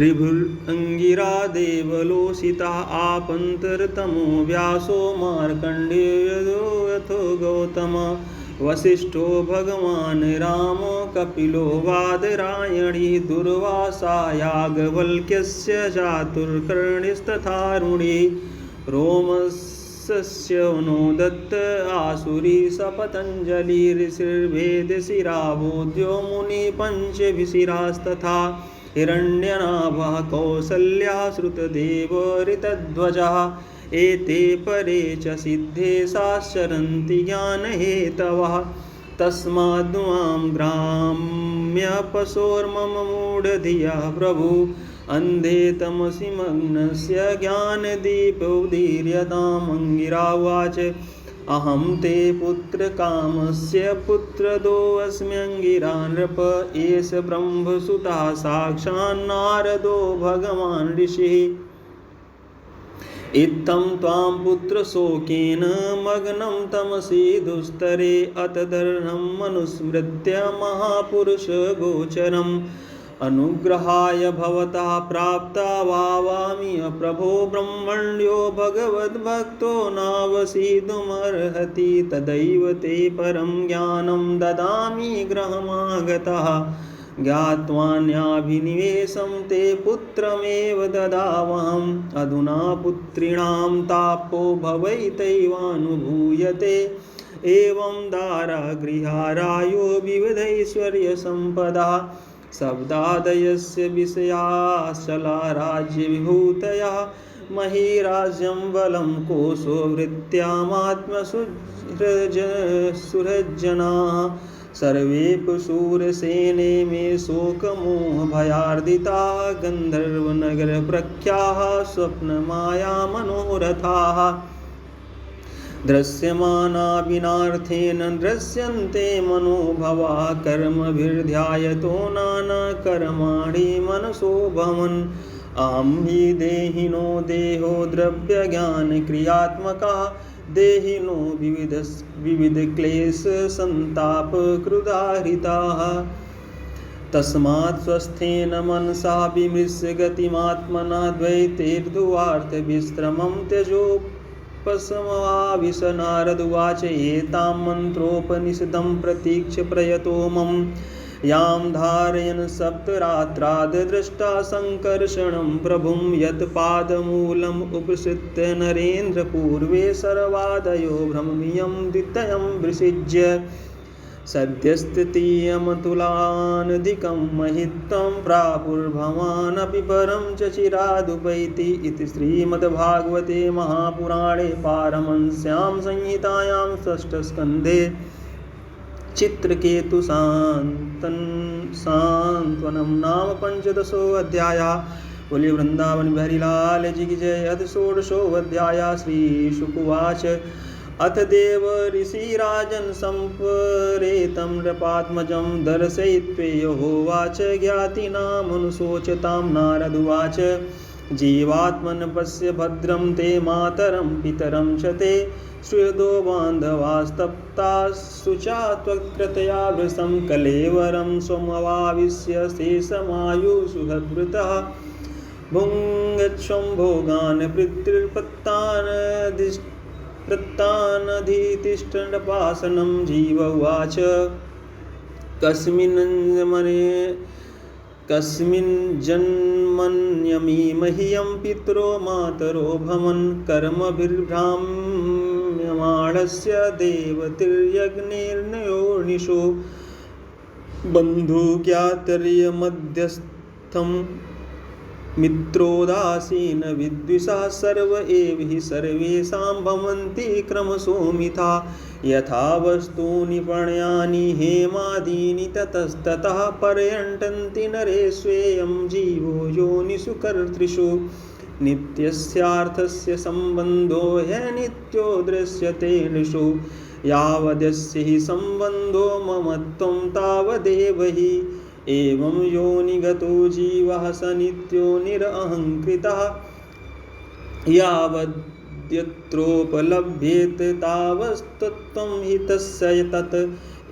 ऋभुरङ्गिरा देवलोसितः आपन्तरतमो व्यासो मार्कण्डेयो यथो गौतम वसिष्ठो भगवान् रामो कपिलो बादरायणी दुर्वासा याज्ञवल्क्यस्य चातुर्कर्णिस्तथारुणी रोमस्य नोदत्त आसुरी सपतञ्जलि ऋषिर्वेदशिराबोध्यो मुनिपञ्चभिशिरास्तथा हिरण्यनाभः कौसल्या श्रुतदेवो ऋतध्वजः एते परे च सिद्धे शाश्चरन्ति ज्ञानहेतवः तस्माद्मां ग्राम्यपशोर्मम मूढधियः प्रभु अन्धे तमसि मग्नस्य ज्ञानदीपोदीर्यतामङ्गिरावाच अहं ते पुत्रकामस्य पुत्रदोऽस्म्यङ्गिरा नृप एष ब्रह्मसुतः साक्षान्नारदो भगवान् ऋषिः इत्थं त्वां पुत्रशोकेन मग्नं तमसि दुस्तरे अतदर्हं मनुस्मृत्य महापुरुषगोचरं अनुग्रहाय भवतः प्राप्ता वावामि प्रभो ब्रह्मण्यो भगवद्भक्तो नावसीदुमर्हति तदैव ते परं ज्ञानं ददामि ग्रहमागतः ज्ञात्वान्याभिनिवेशं ते पुत्रमेव ददावहम् अधुना पुत्रीणां तापो भवैतैवानुभूयते एवं दारागृहारायो विविधैश्वर्यसम्पदा शब्दादयस्य विषयाश्चला राज्यविभूतयः महीराज्यं बलं कोशो वृत्त्यामात्मसुहृज्जनाः सर्वेऽपि शूरसेने मे शोकमोहभयार्दिताः गन्धर्वनगरप्रख्याः स्वप्नमायामनोरथाः दृश्यमाना विनार्थेन दृश्यन्ते मनोभवाः कर्मभिर्ध्यायतो नानाकर्माणि मनसो भवन् अहं हि देहिनो देहो द्रव्यज्ञानक्रियात्मकः देहिनो विविधक्लेशसन्तापकृदाहृताः तस्मात् स्वस्थेन मनसा विमृश्य गतिमात्मना द्वैतेर्ध्वार्थविश्रमं त्यजोपशमवाविश नारदुवाच एतां मन्त्रोपनिषदं प्रतीक्ष्य प्रयतो मम यां धारयन् सप्तरात्राद् दृष्टा सङ्कर्षणं प्रभुं यत्पादमूलम् उपसृत्य नरेन्द्र पूर्वे सर्वादयो भ्रममियं द्वितयं विसृज्य सद्यस्थितीयमतुलानधिकं महित्वं प्रापुर्भवानपि परं च चिरादुपैति इति श्रीमद्भागवते महापुराणे पारमहंस्यां संहितायां षष्ठस्कन्धे चित्रकेतु सांत्वनं नाम पंचदशोऽध्यायः। बोलिए वृंदावन बिहारी लाल जी की जय। अथ षोडशोऽध्यायः। श्रीशुकुवाच अथ देव ऋषिराजन् सम्परेतं नृपात्मजं दर्शयित्वेयोवाच ज्ञातिनामनुशोचतां नारदुवाच जीवात्मन् पश्य भद्रं ते मातरं पितरं च ते श्रुयदो बान्धवास्तप्ताः त्वत्कृतया वृषं कलेवरं स्वमवाविश्य शेषमायुषुहद्वृतः भुङ्गच्छं भोगान् प्रत्तानधितिष्ठन्नपासनं जीव उवाच कस्मिन् जन्मन्यमी मह्यं पितरो मातरो भवन् कर्मभिर्भ्राम्यमाणस्य देवतिर्यज्ञैर्नयोर्निशो बन्धुज्ञातिर्यमध्यस्थं मित्रोदासीन विद्विषाः सर्व एव हि सर्वेषां भवन्ति क्रमशोमिथा यथा वस्तूनि पण्यानि हेमादीनि ततस्ततः पर्यटन्ति नरेष्वेयं जीवो योनिषु कर्तृषु नित्यस्यार्थस्य सम्बन्धो ह्यनित्यो दृश्यते नृषु यावदस्य हि सम्बन्धो ममत्वं तावदेव हि एवं योनिगतो जीवः स नित्यो निरहङ्कृतः यावद्यत्रोपलभ्येत तावस्तत्त्वं हि तस्य तत्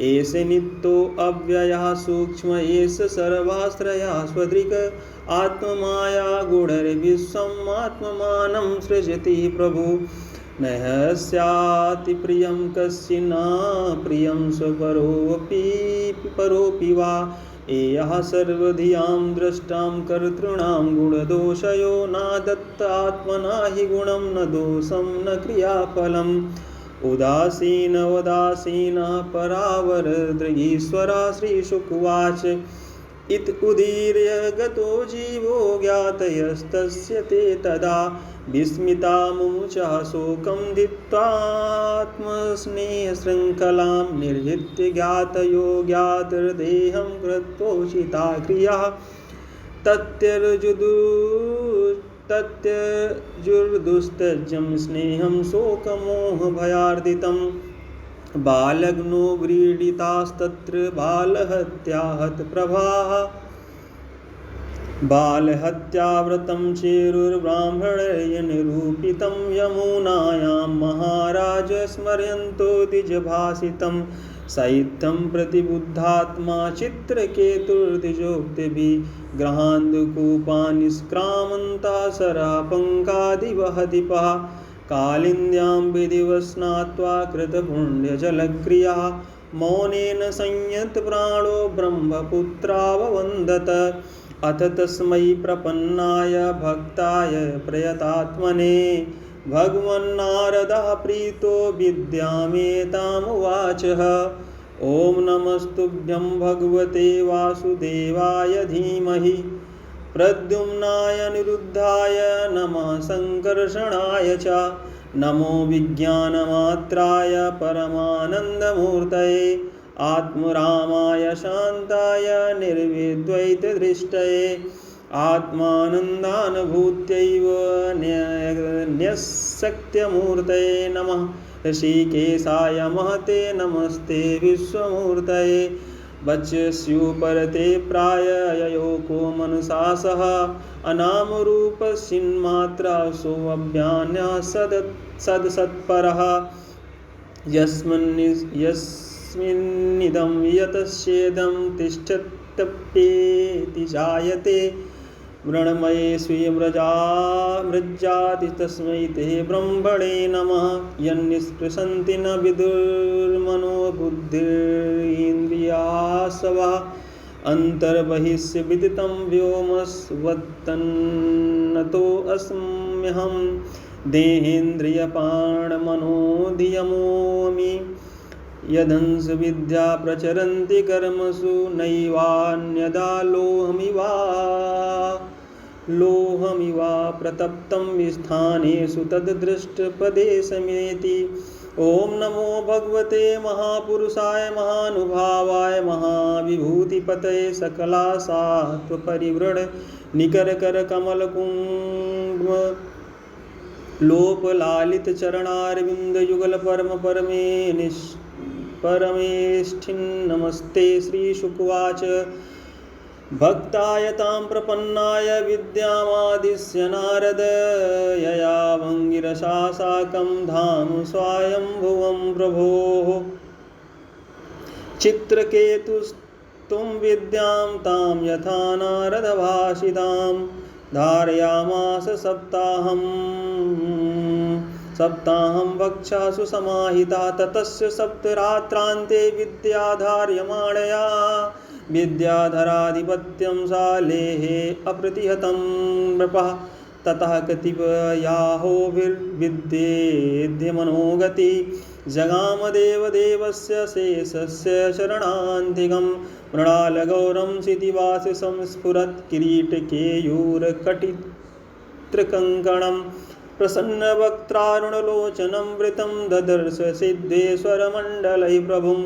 एष नित्यो अव्ययः सूक्ष्म एष सर्वाश्रयः स्वदृक् आत्ममाया गुणैर्विश्वम् आत्ममानं सृजति प्रभु न स्याति प्रियं कश्चिन्न प्रियं स्वपरोऽपि वा एयः सर्वधियां द्रष्टां कर्तॄणां गुणदोषयो न दत्तात्मना हि गुणं न दोषं न क्रियाफलम् उदासीनः परावरदृगीश्वरा श्रीशुकुवाच इत उदीर्य गतो जीवो ज्ञातयस्तस्य ते तदा विस्मिता मुमुचः शोकं धित्वात्मस्नेहशृङ्खलां निर्जित्य ज्ञातयो ज्ञातिर्देहं कृत्वोचिता क्रिया तत्यजुर्दुस्तज्यं स्नेहं शोकमोहभयार्दितं बालग्नो व्रीडितास्तत्र बालहत्याहतप्रभाः बालहत्याव्रतं चेरुर्ब्राह्मणैर्निरूपितं यमुनायां महाराज स्मर्यन्तो द्विजभाषितं साहित्यं प्रतिबुद्धात्मा चित्रकेतुर्दिजोक्तिभिः ग्रहान्धकूपा निष्क्रामन्ता शरापङ्कादिवहतिपः कालिन्द्यां विधिवस्नात्वा कृतपुण्यजलक्रिया मौनेन संयतप्राणो ब्रह्मपुत्राववन्दत अथ तस्मै प्रपन्नाय भक्ताय प्रयतात्मने भगवन्नारदः प्रीतो विद्यामेतामुवाचः ॐ नमस्तुभ्यं भगवते वासुदेवाय धीमहि प्रद्युम्नाय निरुद्धाय नमः संकर्षणाय च नमो विज्ञानमात्राय परमानन्दमूर्तये आत्मरामाय शान्ताय निर्विद्वैतदृष्टये आत्मानन्दानुभूत्यैव न्यस्सत्यमूर्तये नमः ऋषिकेशाय महते नमस्ते विश्वमूर्तये वच्स्युपरते प्राययोको मनसा सह अनामरूपस्यन्मात्रा सोऽव्यान्यः सदसत्परः यस्मिन्निदं यतश्चेदं तिष्ठत्यप्येति जायते मृण्मये स्वीयमृजाति तस्मै ते ब्रह्मणे नमः यन्निष्पृशन्ति न विदुर्मनोबुद्धिरिन्द्रियासवा अन्तर्बहिष्यविदितं व्योमस्वत्तन्नतोऽस्म्यहं देहेन्द्रियपाणमनोधियमोऽमि यदंशविद्या प्रचरन्ति कर्मसु नैवान्यदा लोहमिवा प्रतप्तं स्थानेषु तद्दृष्टपदेशमेति ॐ नमो भगवते महापुरुषाय महानुभावाय महाविभूतिपतये सकलासात्वपरिवृढ निकरकरकमलकुङ्कुम लोपलालितचरणारविन्दयुगल परमेष्ठिं नमस्ते श्रीशुकुवाच भक्तायतां प्रपन्नाय विद्यामादिश्य नारद यया भङ्गिरसा साकं धाम स्वायम्भुवं प्रभोः चित्रकेतुस्तुं विद्यां तां यथा नारदभाषितां धारयामास सप्ताहं भक्षासु समाहिता ततस्य सप्तरात्रान्ते विद्याधार्यमाणया विद्याधराधिपत्यं सालेहे अप्रतिहतं नृपः ततः कतिपयाहोभिर्विद्येद्यमनोगति जगामदेवदेवस्य शेषस्य शरणान्तिकं मृणालगौरं क्षितिवासि संस्फुरत् किरीटकेयूरकटित्रकङ्कणं प्रसन्नवक्त्रारुणलोचनं वृतं ददर्श सिद्धेश्वरमण्डलैः प्रभुं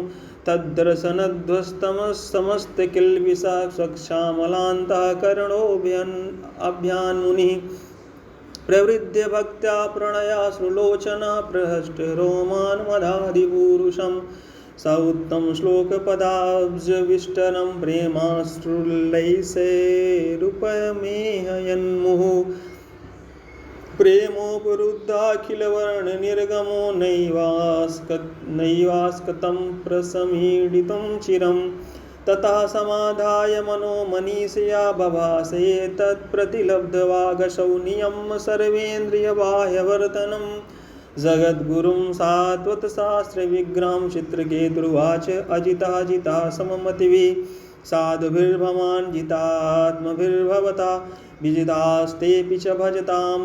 तद्दर्शनध्वस्तमस्तमस्तकिल्बिषा स्वक्षामलान्तःकरणोऽभ्यान्मुनिः प्रवृद्ध्य भक्त्या प्रणयाश्रुलोचनः प्रहष्टरोमान्मदादिपूरुषं स उत्तमश्लोकपदाब्जविष्टरं प्रेमाश्रुलैसेरुपमेहयन्मुहुः प्रेमोपरुद्धाखिलवर्णनिर्गमो नैवास्कतं प्रसमीडितुं चिरं ततः समाधाय मनो मनीषया बभासे तत्प्रतिलब्धवागशौनियं सर्वेन्द्रियबाह्यवर्तनं जगद्गुरुं सात्वतशास्त्रविग्रहं चित्रकेतुर्वाच अजिताजिता सममतिभिः साधुभिर्भवान् जितात्मभिर्भवता विजितास्तेऽपि च भजतां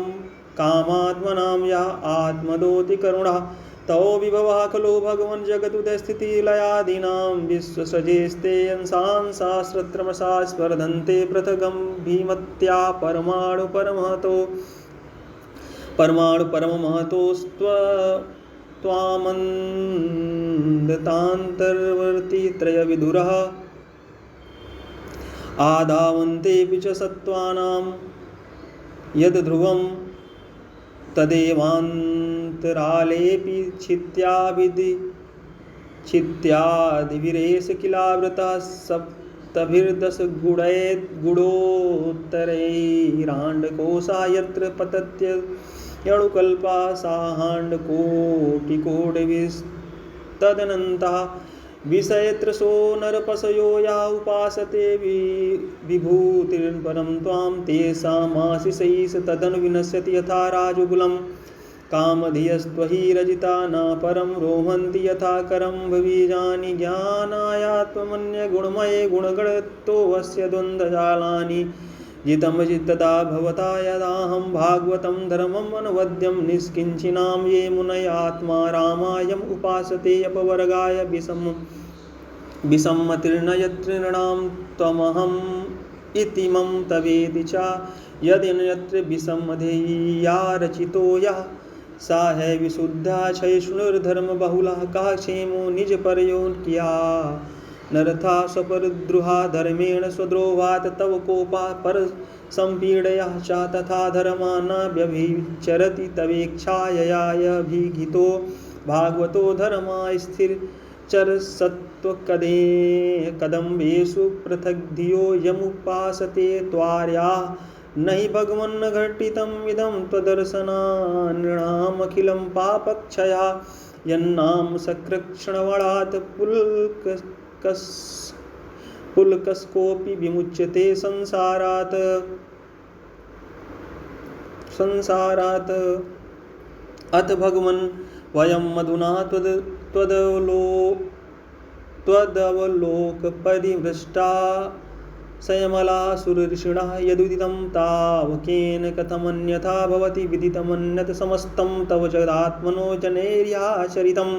कामात्मनां या आत्मदोति करुणः तौ विभवः खलु भगवन् जगदुदयस्थितिलयादीनां विश्वसृजेस्ते अंशान् सहस्रत्रमसा स्पर्धन्ते पृथगं भीमत्या परमाणुपरमहतोस्त्वामन्दतान्तर्वर्ती त्रयविधुरः आधावन्तेऽपि च सत्त्वानां यद्ध्रुवं तदेवान्तरालेऽपि छित्यादिविरेश किलावृतः सप्तभिर्दशगुणोत्तरैराण्डकोशा यत्र पतत्यणुकल्पा साहाण्डकोटिकोटिभिस्तदनन्तः विषयत्रसो नरपशयो या उपासते विभूतिर्परं त्वां तेषामाशिषैः तदनु विनश्यति यथा राजकुलं कामधियस्त्वहि रजिता न परं रोहन्ति यथा करं भवीजानि ज्ञानायात्मन्यगुणमये गुणगणत्वस्य द्वन्द्वजालानि जितमजित्तदा भवता यदाहं भागवतं धर्मम् अनवद्यं निष्किञ्चिनां ये मुनयात्मा रामायम् उपासते अपवर्गाय विसम्मतिर्नयतॄणां त्वमहम् इतिमं तवेति च यद्यन्यत्र विसम्मधेया रचितो यः सा है विशुद्धा क्षयशृणुर्धर्मबहुला का क्षेमो निजपर्यो किया नरथा स्वपरद्रुहा धर्मेण स्वद्रोहात् तव कोपा पर संपीडया च तथा धर्माना व्यभिचरति तवेक्षाययाभिहितो भागवतो धर्मा स्थिर चर सत्वकदे कदम्बेषु पृथग्धियो यमुपासते त्वार्या नहि भगवन् घटितम् इदं त्वदर्शनान्नृणामखिलं पापक्षया यन्नाम सकृक्षणवणात् पुलकस्कोऽपि विमुच्यते संसारात् अथ भगवन् वयं मधुना त्वदवलोकपरिभ्रष्टा संयमलासुरऋषिणः यदुदितं तावकेन कथमन्यथा भवति विदितमन्यत् समस्तं तव जगदात्मनो जनैर्याचरितं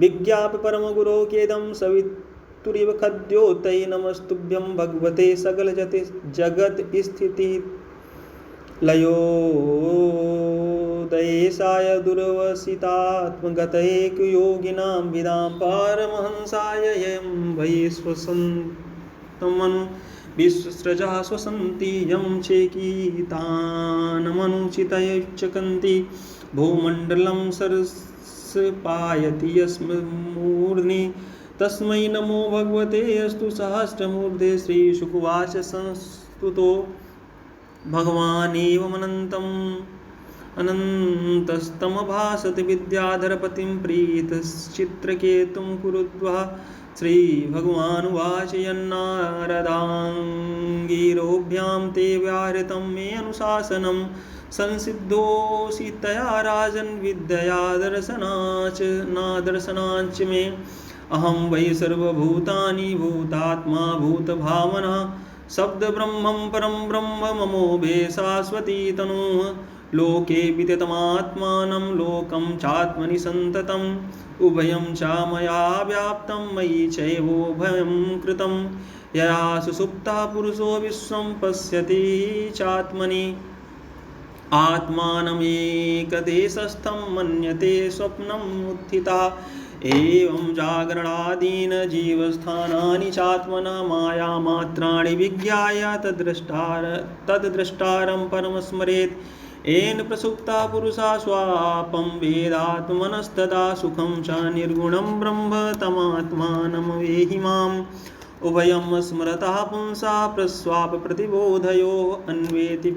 विज्ञाप्य परमगुरो केदं सवितुरिव खद्योतै नमस्तुभ्यं भगवते सकलजगत्स्थितिलयोदयेशाय दुर्वसितात्मगतैकयोगिनां विदां पारमहंसाय यं वैश्वसन्तमनु विश्वसृजा स्वसन्ति यं चेकितानमनुचितयच्चकन्ति भूमण्डलं सरसपायति यस्मूर्ध्नि तस्मै नमो भगवते अस्तु सहस्रमूर्धे श्रीशुकुवाच संस्तुतो अनन्तस्तमभासति विद्याधरपतिं प्रीतश्चित्रकेतुं कुरुद्वः श्रीभगवानुवाच यन्नारदाङ्गिरोभ्यां ते व्याहृतं मे अनुशासनं संसिद्धोऽसि तया राजन् विद्यया दर्शनाच्च मे अहं वै सर्वभूतानि भूतात्मा भूतभावना शब्दब्रह्मं परं ब्रह्म ममोभे शाश्वती तनुः लोके विदितमात्मानं लोकं चात्मनि सन्ततम् उभयं च मया व्याप्तं मयि चैवोभयं कृतं यया सुसुप्तः पुरुषो विश्वं पश्यति चात्मनि आत्मानमेकदेशस्थं मन्यते स्वप्नम् उत्थितः एवं जागरणादीन जीवस्थानानि चात्मना मायामात्राणि विज्ञाय तद्द्रष्टारं परमस्मरेत् येन प्रसुप्ता पुरुषा स्वापं वेदात्मनस्तदा सुखं च निर्गुणं ब्रह्म तमात्मानमवेहि माम् उभयं स्मरतः पुंसा प्रस्वाप प्रतिबोधयो अन्वेति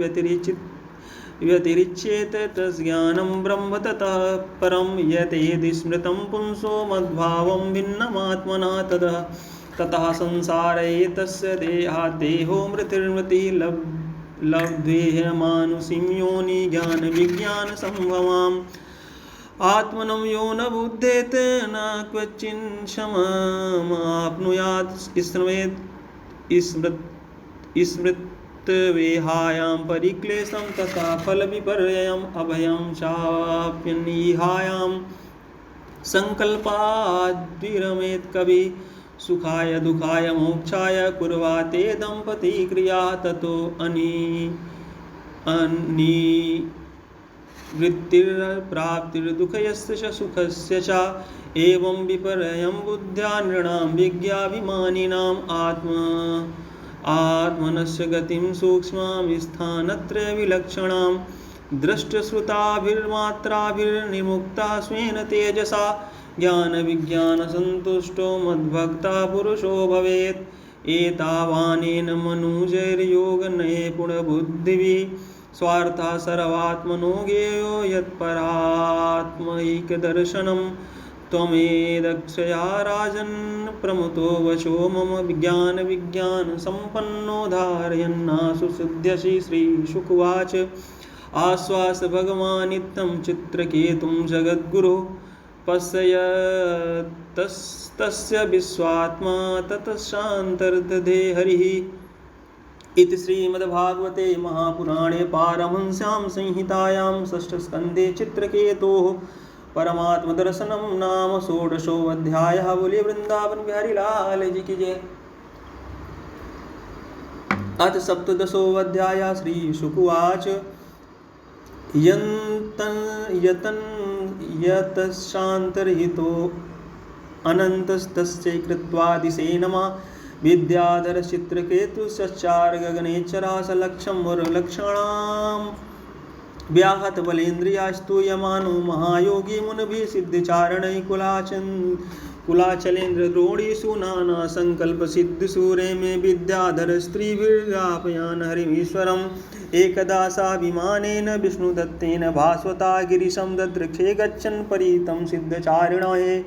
व्यतिरिच्येत तज्ज्ञानं ब्रह्म ततः परं यतेदि स्मृतं पुंसो मद्भावं भिन्नमात्मना ततः संसारे तस्य देहो मृतिर्मृतिः लब्ध्वेह मानुषीं योनि ज्ञानविज्ञानसम्भवाम् आत्मनं यो न बुध्येत न क्वचिन्क्षमाप्नुयात् स्मृत्वेहायां परिक्लेशं तथा फलविपर्ययम् अभयं चाप्यनिहायां सङ्कल्पाद्विरमेत् कवि सुखाय दुखाय मोक्षाय कुर्वाते दम्पती क्रिया ततो अनिवृत्तिर्प्राप्तिर्दुःखस्य च सुखस्य च एवं विपर्ययं बुद्ध्या नृणां विज्ञाभिमानिनाम् आत्मनस्य गतिं सूक्ष्मां स्थानत्रयविलक्षणां दृष्टश्रुताभिर्मात्राभिर्निमुक्तः स्वेन तेजसा ज्ञानविज्ञानसन्तुष्टो मद्भक्तः पुरुषो भवेत् एतावानेन मनुजैर्योगनैपुणबुद्धिभिः स्वार्थः सर्वात्मनो ज्ञेयो यत्परात्मैकदर्शनं त्वमेदक्षया राजन् प्रमुतो वचो मम विज्ञान सम्पन्नो धारयन्नासु सिद्ध्यसि श्रीशुकुवाच आश्वास भगवान् नित्यं चित्रकेतुं जगद्गुरो पश्यतस्तस्य विश्वात्मा ततश्चान्तर्दधे हरिः इति श्रीमद्भागवते महापुराणे पारमहंस्यां संहितायां षष्ठस्कन्धे चित्रकेतोः परमात्मदर्शनं नाम षोडशोऽध्यायः। बोलिए वृंदावन बिहारी लाल जी की जय। अथ सप्तदशोऽध्यायः। श्रीशुकुवाच यतश्चान्तर्हितो अनन्तस्तस्य कृत्वादिशेनमा विद्याधरश्चित्रकेतुश्चार गगनेच्छरासलक्षं वरलक्षणां व्याहत बलेन्द्रियास्तूयमानो महायोगी मुनिभिः सिद्धचारणैः कुलाचलेन्द्र द्रोणीषु नाना संकल्प सिद्धसूरे में विद्याधर स्त्रीभिर्गापयान हरिमीश्वरम् एकदा साभिमानेन विष्णुदत्तेन भास्वता गिरिशं ददृक्षे गच्छन् परीतं सिद्धचारिणे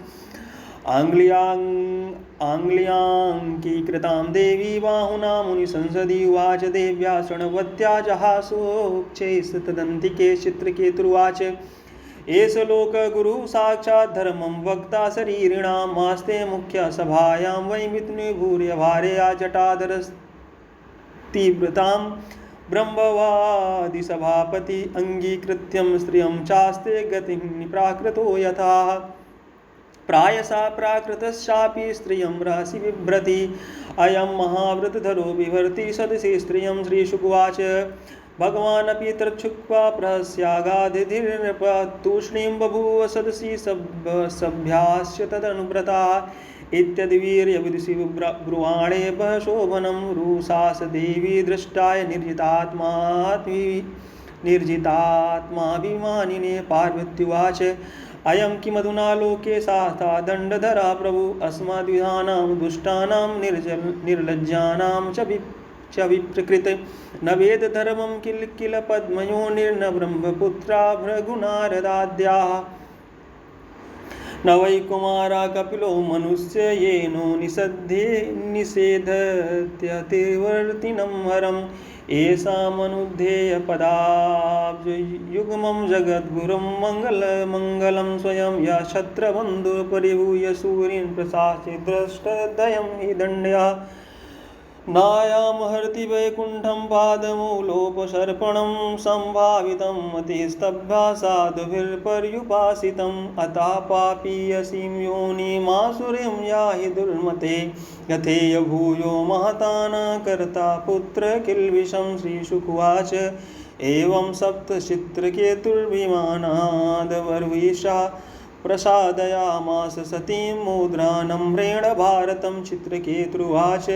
आङ्ग्ल्याङ्कीकृतां देवी बाहुना मुनिसंसदि उवाच देव्या शृण्वत्या जहासोक्षैस्तदन्तिके चित्रकेतुर्वाच एष लोकगुरु साक्षात् धर्मं वक्ता शरीरिणां मास्ते मुख्यसभायां वै विष्णुभूर्यभार्या जटाधरस्तीव्रतां ब्रह्मवादिसभापति अङ्गीकृत्यं स्त्रियं चास्ते गतिं निप्राकृतो यथा प्रायसा प्राकृतश्चापि स्त्रियं रहसि बिभ्रति अयं महाव्रतधरो बिभर्ति सदसि स्त्रियं। श्रीशुकुवाच भगवानपि तच्छुक्त्वा प्रहस्यागाधिर्नृप तूष्णीं बभूव सदसि सभ्याश्च तदनुव्रताः इत्यद्वीर्यविदुषि ब्रुवाणे शोभनं रुषास देवी दृष्टाय निर्जितात्माभिमानिने पार्वत्युवाच अयं किमधुना लोके शास्ता दण्डधरा प्रभु अस्मद्विधानां दुष्टानां निर्लज्जानां च विप्रकृत न वेद धर्मं किल पद्मयोनिर्न ब्रह्मपुत्रा भृगुनारदाद्याः न वै कुमारा कपिलो मनुष्य येनो निषेधत्यतिवर्तिनं हरम् एषामनुद्धेयपदाब्जयुग्मं जगद्गुरुं मङ्गलं स्वयं यः क्षत्रबन्धुपरिभूय सूरीन् प्रशास्ति दृष्टदयं हि दण्ड्यः नायामहर्ति वैकुण्ठं पादमूलोपसर्पणं सम्भावितं मतिस्तभ्या साधुभिर्पर्युपासितम् अतः पापीयसीं योनिमासुरीं याहि दुर्मते यथेय भूयो महता न कर्ता पुत्र किल्बिषं। श्रीशुकुवाच एवं सप्तचित्रकेतुर्विमानादवर्विषा प्रसादयामास सतीं मुद्रानम्रेण भारतं। चित्रकेतुर्वाच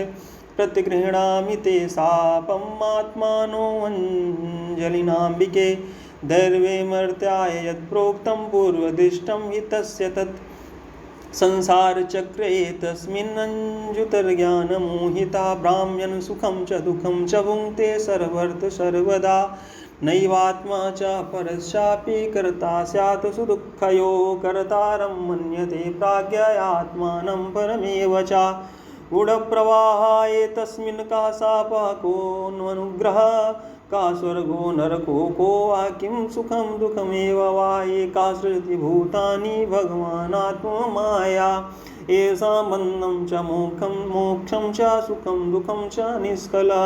प्रतिगृह्णामि ते शापम् आत्मानोऽञ्जलिनाम्बिके दैर्वे मर्त्याय यत्प्रोक्तं पूर्वदिष्टं हि तस्य तत् संसारचक्रे तस्मिन्नञ्जुतर्ज्ञानमोहिता भ्राम्यन् सुखं च दुःखं च भुङ्क्ते सर्वर्थ सर्वदा नैवात्मा च परस्यापि कर्ता स्यात् सुदुःखयोः कर्तारं मन्यते प्राज्ञयात्मानं परमेव च गूढप्रवाहाय तस्मिन् का शापः को न्वनुग्रहः का स्वर्गो नरको को वा किं सुखं दुःखमेव वा एका सृजति भूतानि भगवानात्ममाया येषां बन्धं च मोक्षं च सुखं दुःखं च निष्कलः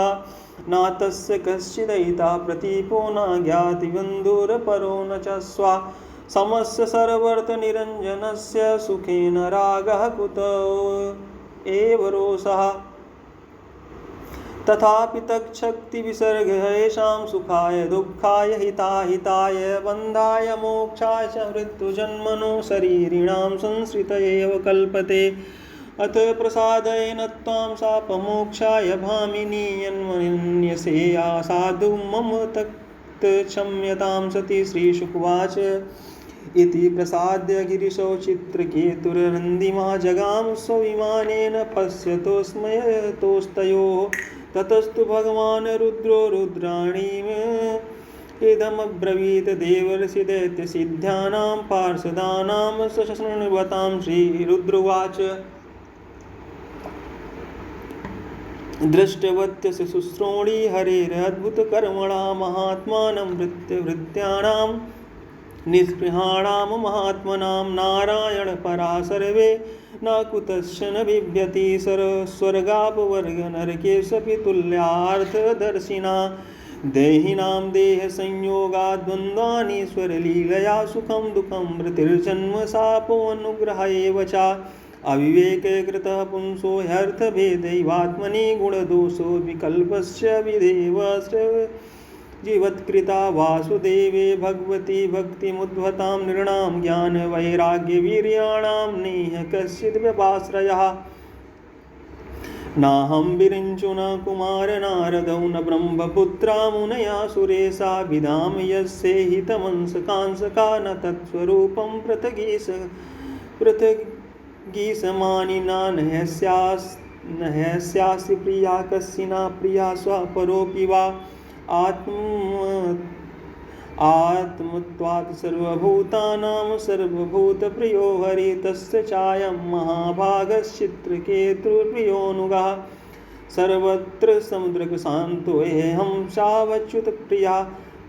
न तस्य कश्चिदयिता प्रतीपो न ज्ञाति बन्धुरपरो न च स्वा समस्य सर्वर्थ-निरञ्जनस्य सुखेन रागः कुतो एव रोषः तथापि तच्छक्तिविसर्गेषां सुखाय दुःखाय हिताय बन्धाय मोक्षाय च मृत्युजन्मनो शरीरिणां संसृत एव कल्पते। अथ प्रसादेन त्वां शापमोक्षाय भामिनी यन्मन्यसे साधु मम तत्क्षम्यतां सति। श्रीशुकुवाच इति प्रसाद्य गिरिशौ चित्रकेतुरन्दिमा जगाम स्वविमानेन पश्यतोस्मयतोस्तयोः ततस्तु भगवान् रुद्रो रुद्राणीं इदमब्रवीत् देवर्षिदैत्यसिद्ध्यानां पार्षदानां सशृण्वतां श्रीरुद्रवाच। दृष्टवत्यस्य शुश्रोणी हरेरद्भुतकर्मणा महात्मानं वृत्याणां निःस्पृहाणां महात्मनां नारायणपरा सर्वे न कुतश्च न बिभ्यति स्वर्गापवर्गनरकेशपि तुल्यार्थदर्शिना देहिनां देहसंयोगाद्वन्द्वानीश्वरलीलया सुखं दुःखं मृतिर्जन्म शापोऽनुग्रह एव च अविवेककृतः पुंसो ह्यर्थभेदैवात्मनि गुणदोषो विकल्पस्य विधेव जीवत्कृता वासुदेवे भगवती भक्तिमुद्भतां नृणां ज्ञानवैराग्यवीर्याणां नेह कश्चिद् व्यपाश्रयः नाहं विरिञ्चु न कुमारनारदौ न ब्रह्मपुत्रा मुनया सुरेशा विदां यस्येहितमंसकांसका न तत्स्वरूपं पृथगीसमानिना न ह्यस्यास्ति प्रिया कस्यिना प्रिया स्वपरोऽपि वा आत्मत्वात् सर्वभूतानां सर्वभूतप्रियो हरि तस्य चायं महाभागश्चित्रकेतुर्प्रियोऽनुगः सर्वत्र समुद्रकशान्तो ह्यहं चावच्युतप्रिया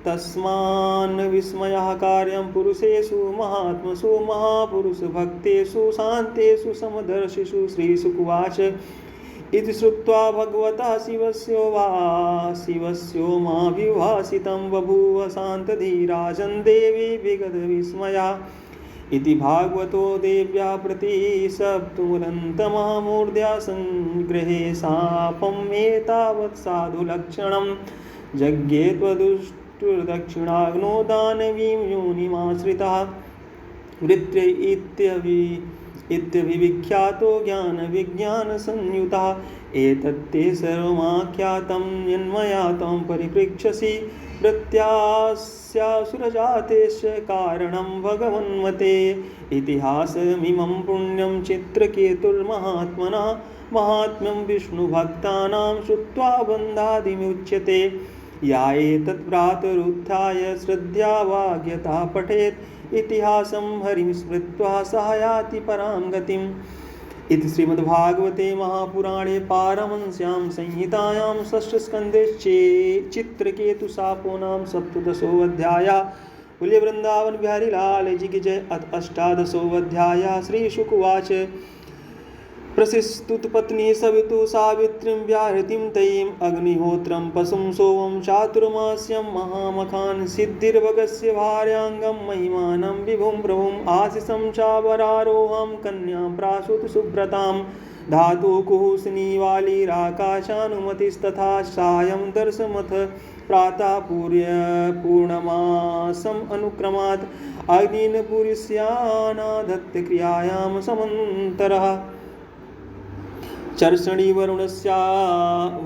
तस्मान् विस्मयः कार्यं पुरुषेषु महात्मसु महापुरुषभक्तेषु शान्तेषु समदर्शिषु श्रीशुकुवाच इति श्रुत्वा भगवता शिवस्योमाभिभासितं बभूव शान्तधीराजन् देवी विगतविस्मया इति भागवतो देव्या प्रतिशब्दुरन्तमहामूर्ध्या सङ्ग्रहे शापमेतावत् साधुलक्षणं जज्ञे त्वदुष्टुर्दक्षिणाग्नो दानवीं योनिमाश्रितः वृत्रै इत्यभिविख्यातो ज्ञानविज्ञानसंयुतः एतत्ते सर्वमाख्यातं यन्मया त्वं परिपृच्छसि प्रत्यास्यासुरजातेश्च कारणं भगवन्मते इतिहासमिमं पुण्यं चित्रकेतुर्महात्मना महात्म्यं विष्णुभक्तानां श्रुत्वा बन्धादिमुच्यते या एतत्प्रातरुत्थाय श्रद्धया वाग्यता पठेत् इतिहासं हरिं स्मृत्वा सह याति परां गतिम् इति श्रीमद्भागवते महापुराणे पारमहंस्यां संहितायां षष्ठस्कन्धे चित्रकेतुशापो नाम सप्तदशोऽध्यायः। बोलिए वृंदावन बिहारी लाल जी की जय। अष्टादशोऽध्यायः। श्रीशुकुवाच प्रसिस्तुतपत्नी सवितु सावित्रीं व्याहृतिं तयीम् अग्निहोत्रं पशुं सोमं चातुर्मास्यं महामखान् सिद्धिर्भगस्य भार्याङ्गं महिमानं विभुं प्रभुम् आशिषं चावरारोहं कन्यां प्रासुतसुव्रतां धातुकुहुसनीवालीराकाशानुमतिस्तथा सायं दर्शमथ प्रातः पूर्णमासम् अनुक्रमात् अग्निन् पुरुष्यानाधत्तक्रियायां समन्तरः चर्षणि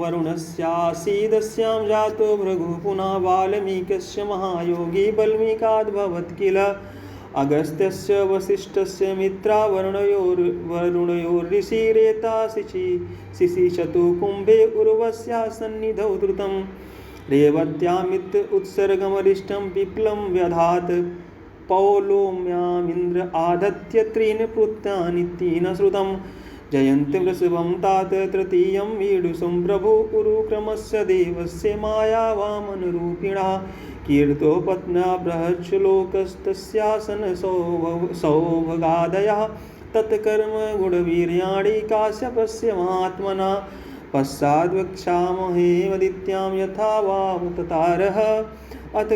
वरुणस्यासीदस्यां जातो भृगुः पुनः वाल्मीकस्य महायोगी बल्मीकाद्भवत् किल अगस्त्यस्य वसिष्ठस्य मित्रा वरुणयोर्ऋषिरेता शिशिशतु कुम्भे उर्वश्या सन्निधौ द्रुतं रेवत्यामित् उत्सर्गमरिष्टं पिप्लं व्यधात् पौलोम्यामिन्द्र आदत्य त्रीन् पुत्रानिति न श्रुतम् जयन्ति वृषभं तात तृतीयं वीडुषं प्रभु उरुक्रमस्य देवस्य मायावामनरूपिणः कीर्तो पत्न्या बृहच्छ्लोकस्तस्यासन सौभगादयः तत्कर्म गुणवीर्याणि काश्यपस्य महात्मना पश्चाद्वक्ष्यामहे वदित्यां यथा वावततारः अथ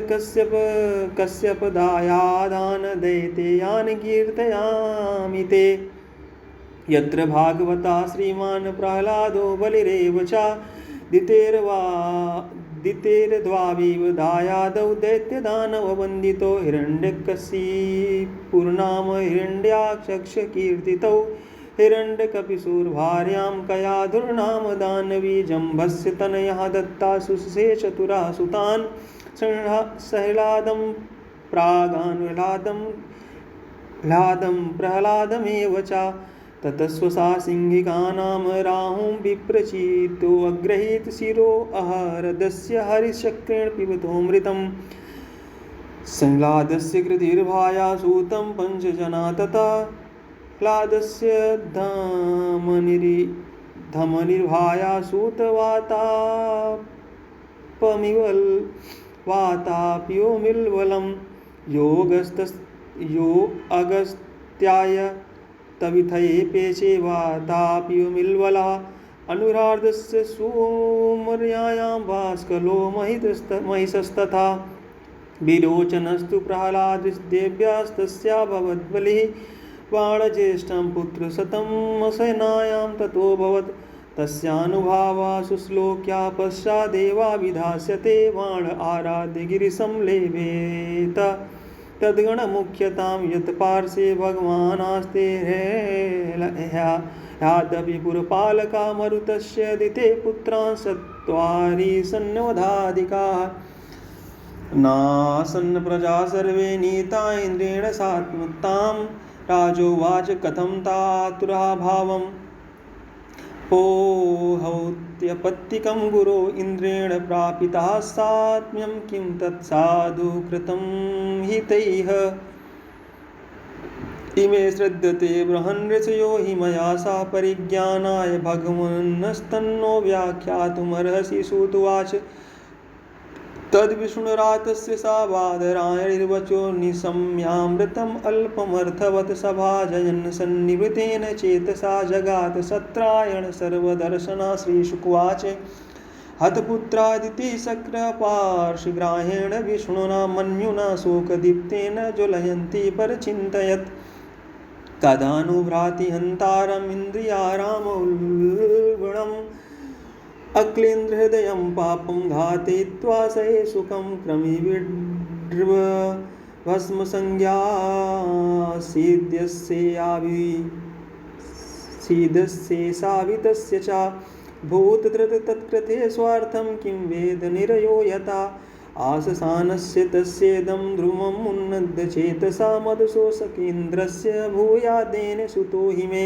कश्यपदायादान दैतेयान् कीर्तयामि ते यत्र भागवता श्रीमान् प्रह्लादो बलिरेव च दितेर्द्वाविव दायादौ दैत्यदानववन्दितो हिरण्यकशिपुर्नाम हिरण्याक्षकीर्तितौ हिरण्यकपिशुर्भार्यां कयाधुर्नाम दानवी जम्भस्य तनयः दत्ता सुषे चतुरः सुतान् सह्लादं प्रागानुह्लादं प्रह्लादमेव च ततस्वसा सिंहिकानां राहुं विप्रचितो अग्रहीत शिरो अहरदस्य हरिशक्रेण पिबतोऽमृतं संह्लादस्य कृतिर्भाया सूतं पञ्चजना तथा ह्लादस्य धमनिर्भाया वाताप्योमिल्वलं यो अगस्त्याय तविथये पेचे वाताप्योमिल्वला अनुरार्धस्य सूमर्यायां भास्कलो महिषस्तथा विरोचनस्तु प्रह्लाददेव्यास्तस्या भवद्बलिः बाणज्येष्ठं पुत्रशतम् असेनायां ततोऽभवत् तस्यानुभावा शुश्लोक्या पश्चादेवा विधास्यते बाण आराध्य गिरिशं लेभेत तद्गणमुख्यतां यत्पार्श्वे भगवानास्ते ह्यादपि पुरपालका मरुतस्य दिते पुत्रान् चत्वारि सन्नवधाधिकाः नासन् प्रजा सर्वे नीता इन्द्रेण सात्मतां राजोवाच कथं तातुरः भावम् पोहौत्यपत्तिकं गुरो इन्द्रेण प्रापितः सात्म्यं किं तत्साधु कृतं हि तैः इमे श्रद्धते बृहन् ऋषयो हि मया सा परिज्ञानाय भगवन्नस्तन्नो व्याख्यातुमर्हसि सूतुवाच तद्विष्णुरातस्य सा बादरायणिर्वचो निशम्यामृतम् अल्पमर्थवत् सभाजयन् सन्निवृतेन चेतसा जगात् सत्रायण सर्वदर्शना श्रीशुकुवाच हतपुत्रादिति शक्रपार्श्वग्राहेण विष्णुना मन्युना शोकदीप्तेन ज्वलयन्ती परचिन्तयत् तदानुभ्राति हन्तारम् इन्द्रियारामोल्गुणम् अक्लेन्द्रहृदयं पापं घातयित्वा सये सुखं क्रमिविड्भस्मसंज्ञा सीदस्ये सावितस्य च भूतधृत तत्कृते स्वार्थं किं वेद निरयो यथा आससानस्य तस्येदं ध्रुवम् उन्नद्य चेतसा मदशोषकेन्द्रस्य भूयादेन सुतो हि मे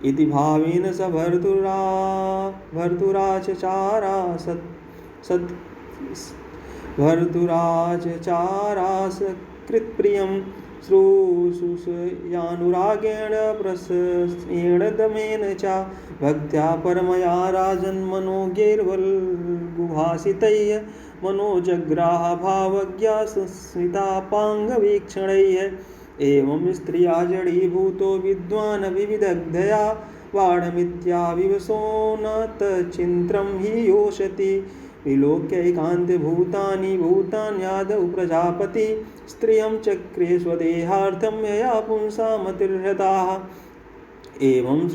इति भावेन स भर्तुराचचारासकृत्प्रियं श्रूषुषयानुरागेण प्रशस्येण दमेन च भक्त्या परमया राजन्मनोज्ञैर्वल्गुभासितैः मनोजग्राह भावज्ञा संस्मितापाङ्गवीक्षणैः एवं स्त्रिया जडीभूतो विद्वान् विविदग्धया बाणमित्याविवशो न तच्चिन्त्रं हि योषति विलोक्यैकान्ते भूतान्यादौ प्रजापति स्त्रियं चक्रे स्वदेहार्थं यया पुंसामतिर्हताः एवं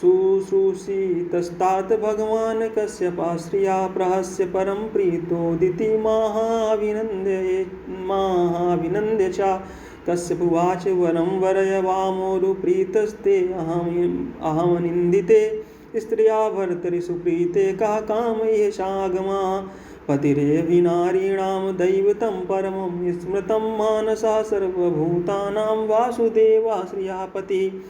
शुश्रूषितस्तात् भगवान् कश्यपाश्रिया प्रहस्य परं प्रीतोदिति माहाविनन्द्य च कश्यपुवाच वरं वरय वामोरुप्रीतस्ते अहमनिन्दिते स्त्रिया भर्तरि सुप्रीते कः कामयेषागमा पतिरेभिनारीणां दैवतं परमं स्मृतं मानसा सर्वभूतानां वासुदेवा श्रियापतिः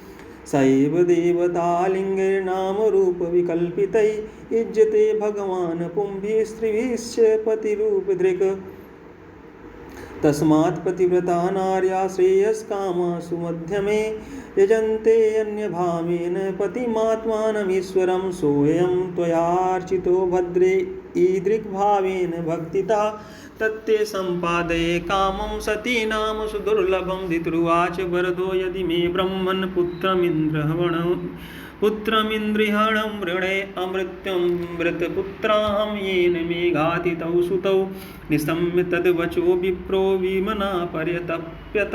स एव देवतालिङ्गैर्नामरूपविकल्पितैः युज्यते भगवान् पुंभिः स्त्रिभिश्च पतिरूपधृक् तस्मात् पतिव्रता नार्या श्रेयस्कामासु मध्यमे यजन्ते अन्यभावेन पतिमात्मानमीश्वरं सोऽयं त्वयार्चितो भद्रे ईदृग्भावेन भक्तिता तत्ते सम्पादये कामं सतीनां सुदुर्लभं धितृवाच वरदो यदि मे ब्रह्मन् पुत्रमिन्द्रिहणं वृणे अमृत्यं मृतपुत्राहं येन मे घातितौ सुतौ निशम्य तद्वचो विप्रो विमना पर्यतप्यत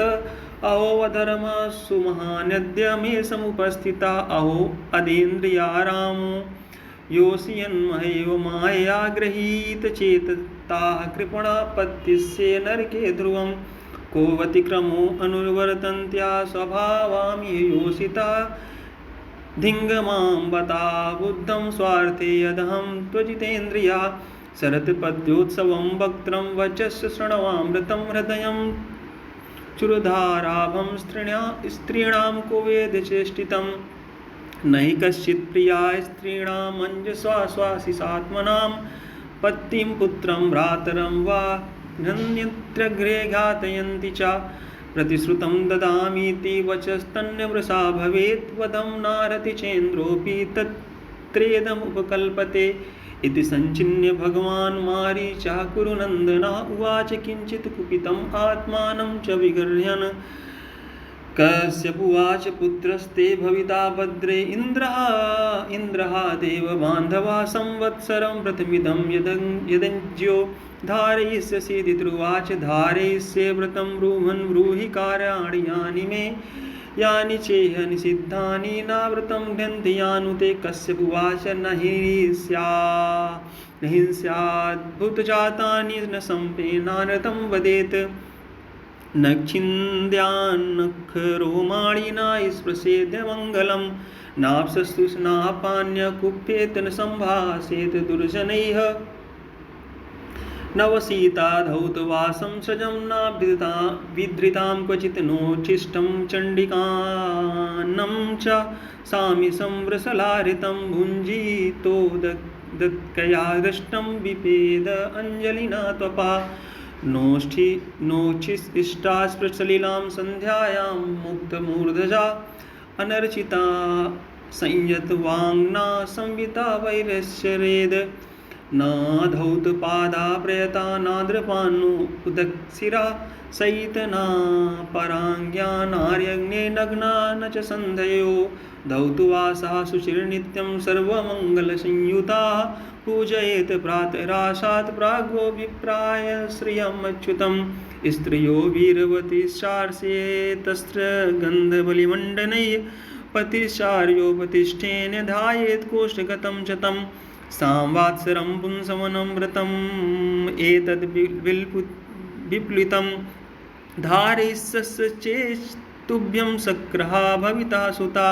अहो अधर्मसु महान्यद्य मे समुपस्थिता अहो अधीन्द्रियारामो योषयन्महैव मायया गृहीतचेतताः कृपणापत्तिस्ये नरके ध्रुवं कोऽवतिक्रमो अनुवर्तन्त्या स्वभावामि योषिता धिङ्गमां बता बुद्धं स्वार्थे यदहं त्वजितेन्द्रिया शरत्पद्योत्सवं वक्त्रं वचस्य शृण्वामृतं हृदयं चुरधाराभं स्त्रीणां को वेद चेष्टितं न हि कश्चित् प्रिया स्त्रीणामञ्जसा स्वासिसात्मनां पत्तिं पुत्रं भ्रातरं वा न्यन्यत्रग्रे घातयन्ति च प्रतिश्रुतं ददामीति वचस्तन्यवृषा भवेत् वदं नारति चेन्द्रोऽपि तत्रेदमुपकल्पते इति संचिन्य भगवान् मारीचः कुरुनन्दना उवाच किञ्चित् कुपितम् आत्मानं च विगर्ह्यन् कश्यपुवाच पुत्रस्ते भविता भद्रे इन्द्रः देवबान्धवा संवत्सरं प्रथमिदं यदञ्ज्यो धारयिष्यसि दित्रुवाच धारयिष्ये व्रतं ब्रूहन् ब्रूहि कार्याणि यानि मे यानि चेह निषिद्धानि नाव्रतं ढन्ति यानुते कश्यपुवाच न हि स्याद्भुतजातानि न सम्पेनानृतं वदेत् न छिन्द्यान्नखरोमाणि न स्पृशेद्यमङ्गलं नाप्सस्तु नापान्यकुप्येत न सम्भाषेत दुर्जनैः नवसीता धौतवासं सृजं विधृतां क्वचित् नोच्छिष्टं चण्डिकान्नं च सामिसं वृषलाहृतं भुञ्जीतो दत्कया दृष्टं विपेद अञ्जलिना त्वपा नोच्छिष्टा स्पृशलीलां सन्ध्यायां मुक्तमूर्धजा अनर्चिता संयतवाङ्ना संविता वैरस्यरेद नाधौतपादा प्रयता नाद्रपानु उदक्षिरा सहितना पराङ्ग्या नार्यग्ने नग्ना न च सन्धयो धौतुवासा शुचिर्नित्यं सर्वमङ्गलसंयुता पूजयेत प्रातराशात् प्राग्वो विप्राय श्रियम् अच्युतं स्त्रियो वीरवतीशार्षे तस्त्र गन्धबलिमण्डनैः पतिशार्योपतिष्ठेन ध्यायेत् कोष्ठगतं च तं सांवात्सरं पुंसवनं व्रतम् एतद् विप्लुतं धारयिष्यसि चेत्तुभ्यं सक्रहा भविता सुता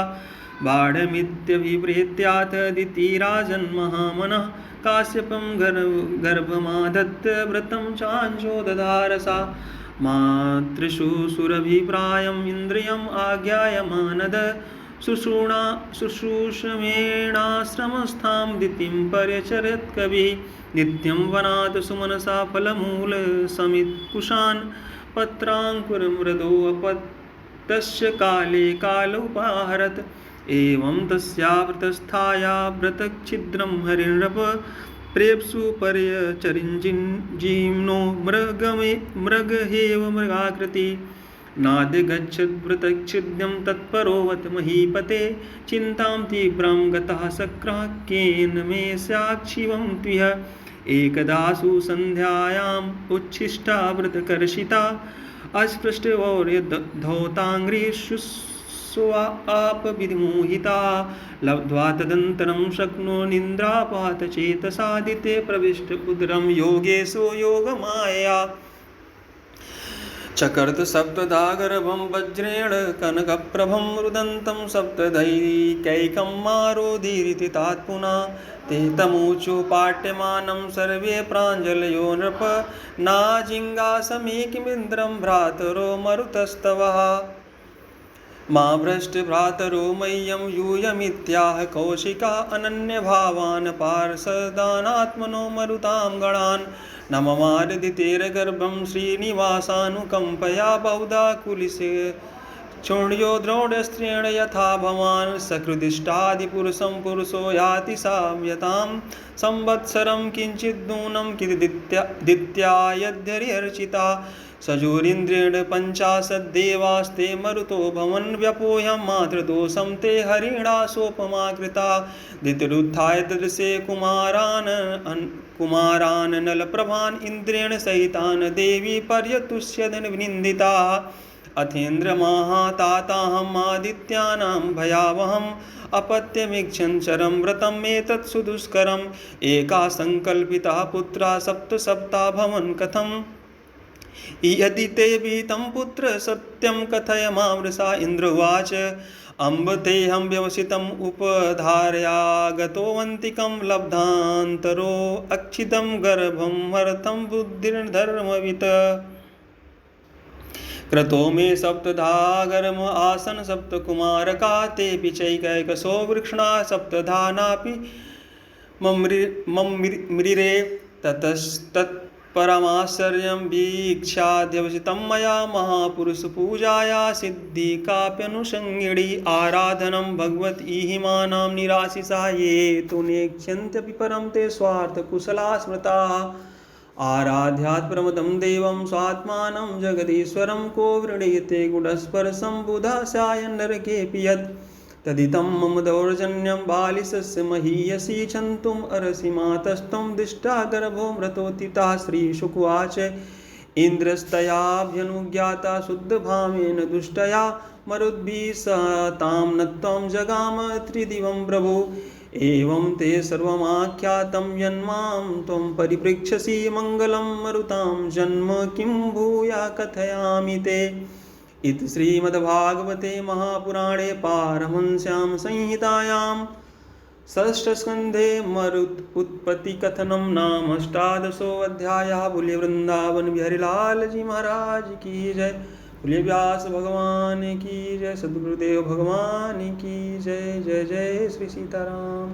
बाढमित्यभिप्रेत्याथ दितिराजन्महामनः काश्यपं गर्भमादत्त व्रतं चांशो दधारसा मातृषु सुरभिप्रायम् इन्द्रियम् आज्ञायमानद शुश्रूषमेणाश्रमस्थां दितिं पर्यचरत् कविः नित्यं वनात् सुमनसा फलमूलसमित्कुशान् पत्राङ्कुरमृदोऽपतस्य काले कालोपाहरत् एवं तस्या व्रतस्थाया व्रतच्छिद्रं हरिणृप प्रेप्सु पर्यचरिञ्जीम्नो मृगहेव मृगाकृति नाद्यगच्छद्व्रतच्छिद्यं तत्परोवत् महीपते चिन्तां तीव्रां गतः सक्रः केन मे स्याक्षिवं त्विह एकदासु सन्ध्यायाम् उच्छिष्टा व्रतकर्षिता अस्पृष्टवौर्यधौताङ्घ्रिषु स्वापविमोहिता लब्ध्वा तदन्तरं शक्नो निन्द्रापातचेतसादिते प्रविष्टपुत्रं योगेशो योगमायया चकर्त सप्तधा गर्भं वज्रेण कनकप्रभं रुदन्तं सप्तधैकैकं मारोदीरिति तात्पुना ते तमूचु पाट्यमानं सर्वे प्राञ्जलयो नृप नाजिङ्गासमेकिमिन्द्रं भ्रातरो मरुतस्तवः मा भ्रष्टभ्रातरो मह्यं यूयमित्याह कौशिका अनन्यभावान् पार्षदानात्मनो मरुतां गणान् न ममादितेर्गर्भं श्रीनिवासानुकम्पया बहुधा कुलिसे चूर्ण्यो द्रोणस्त्रेण यथा भवान् सकृदिष्टादिपुरुषं पुरुषो याति साम्यतां संवत्सरं किञ्चिद्नूनं किदित्या यद्यर्चिता सजोरिन्द्रेण 50 देवास्ते मरुतो भवन् व्यपोह्यं मातृदोषं ते हरिणा सोपमा कृता दितिरुत्थाय ददृशे कुमारान् नलप्रभान् इन्द्रेण सहितान् देवी पर्यतुष्यदन् विनिन्दिताः अथेन्द्रमाताताहम् आदित्यानां भयावहम् अपत्यमीक्षन् चरं व्रतम् एतत् सुदुष्करम् एका संकल्पिता पुत्रा सप्ता भवन् कथम् यदि ते भीतं पुत्र सत्यं कथय मामृषा इन्द्रवाच अम्ब तेऽहं व्यवसितम् उपधार्यागतोऽवन्तिकं लब्धान्तरो अक्षितं गर्भं हरतं बुद्धिर्धर्मवित् क्रतो मे सप्तधा गर्म आसन सप्तकुमारका तेऽपि चैकैकशो वृक्षणा सप्तधा नापि मम्रिरे परमाश्चर्यं वीक्षाद्यवचितं मया महापुरुषपूजाया सिद्धिकाप्यनुषङ्गिणी आराधनं भगवतीहिमानां निराशिषा ये तु नेक्ष्यन्त्यपि परं ते स्वार्थकुशला स्मृताः आराध्यात् प्रमदं देवं स्वात्मानं जगदीश्वरं को वृणीते गुणस्पर्शं बुधा स्यायन् नरकेऽपि यत् तदितं मम दौर्जन्यं बालिशस्य महीयसी क्षन्तुम् अर्षि मातस्त्वं दिष्टा गर्भो मृतोत्थिता श्रीशुकुवाच इन्द्रस्तयाभ्यनुज्ञाता शुद्धभावेन दुष्टया मरुद्भिः सतां न त्वं जगाम त्रिदिवं प्रभो एवं ते सर्वमाख्यातं यन्मां त्वं परिपृच्छसि मङ्गलं मरुतां जन्म किं भूया कथयामि ते इति श्रीमद्भागवते महापुराणे पारमहंस्यां संहितायां षष्ठस्कन्धे मरुत्पत्तिकथनं नाम अष्टादशोऽध्यायः। बोलिए वृंदावन बिहारी लाल जी महाराज की जय। बोलिए व्यास भगवान की जय। सद्गुरुदेव भगवान की जय। जय जय श्री सीताराम।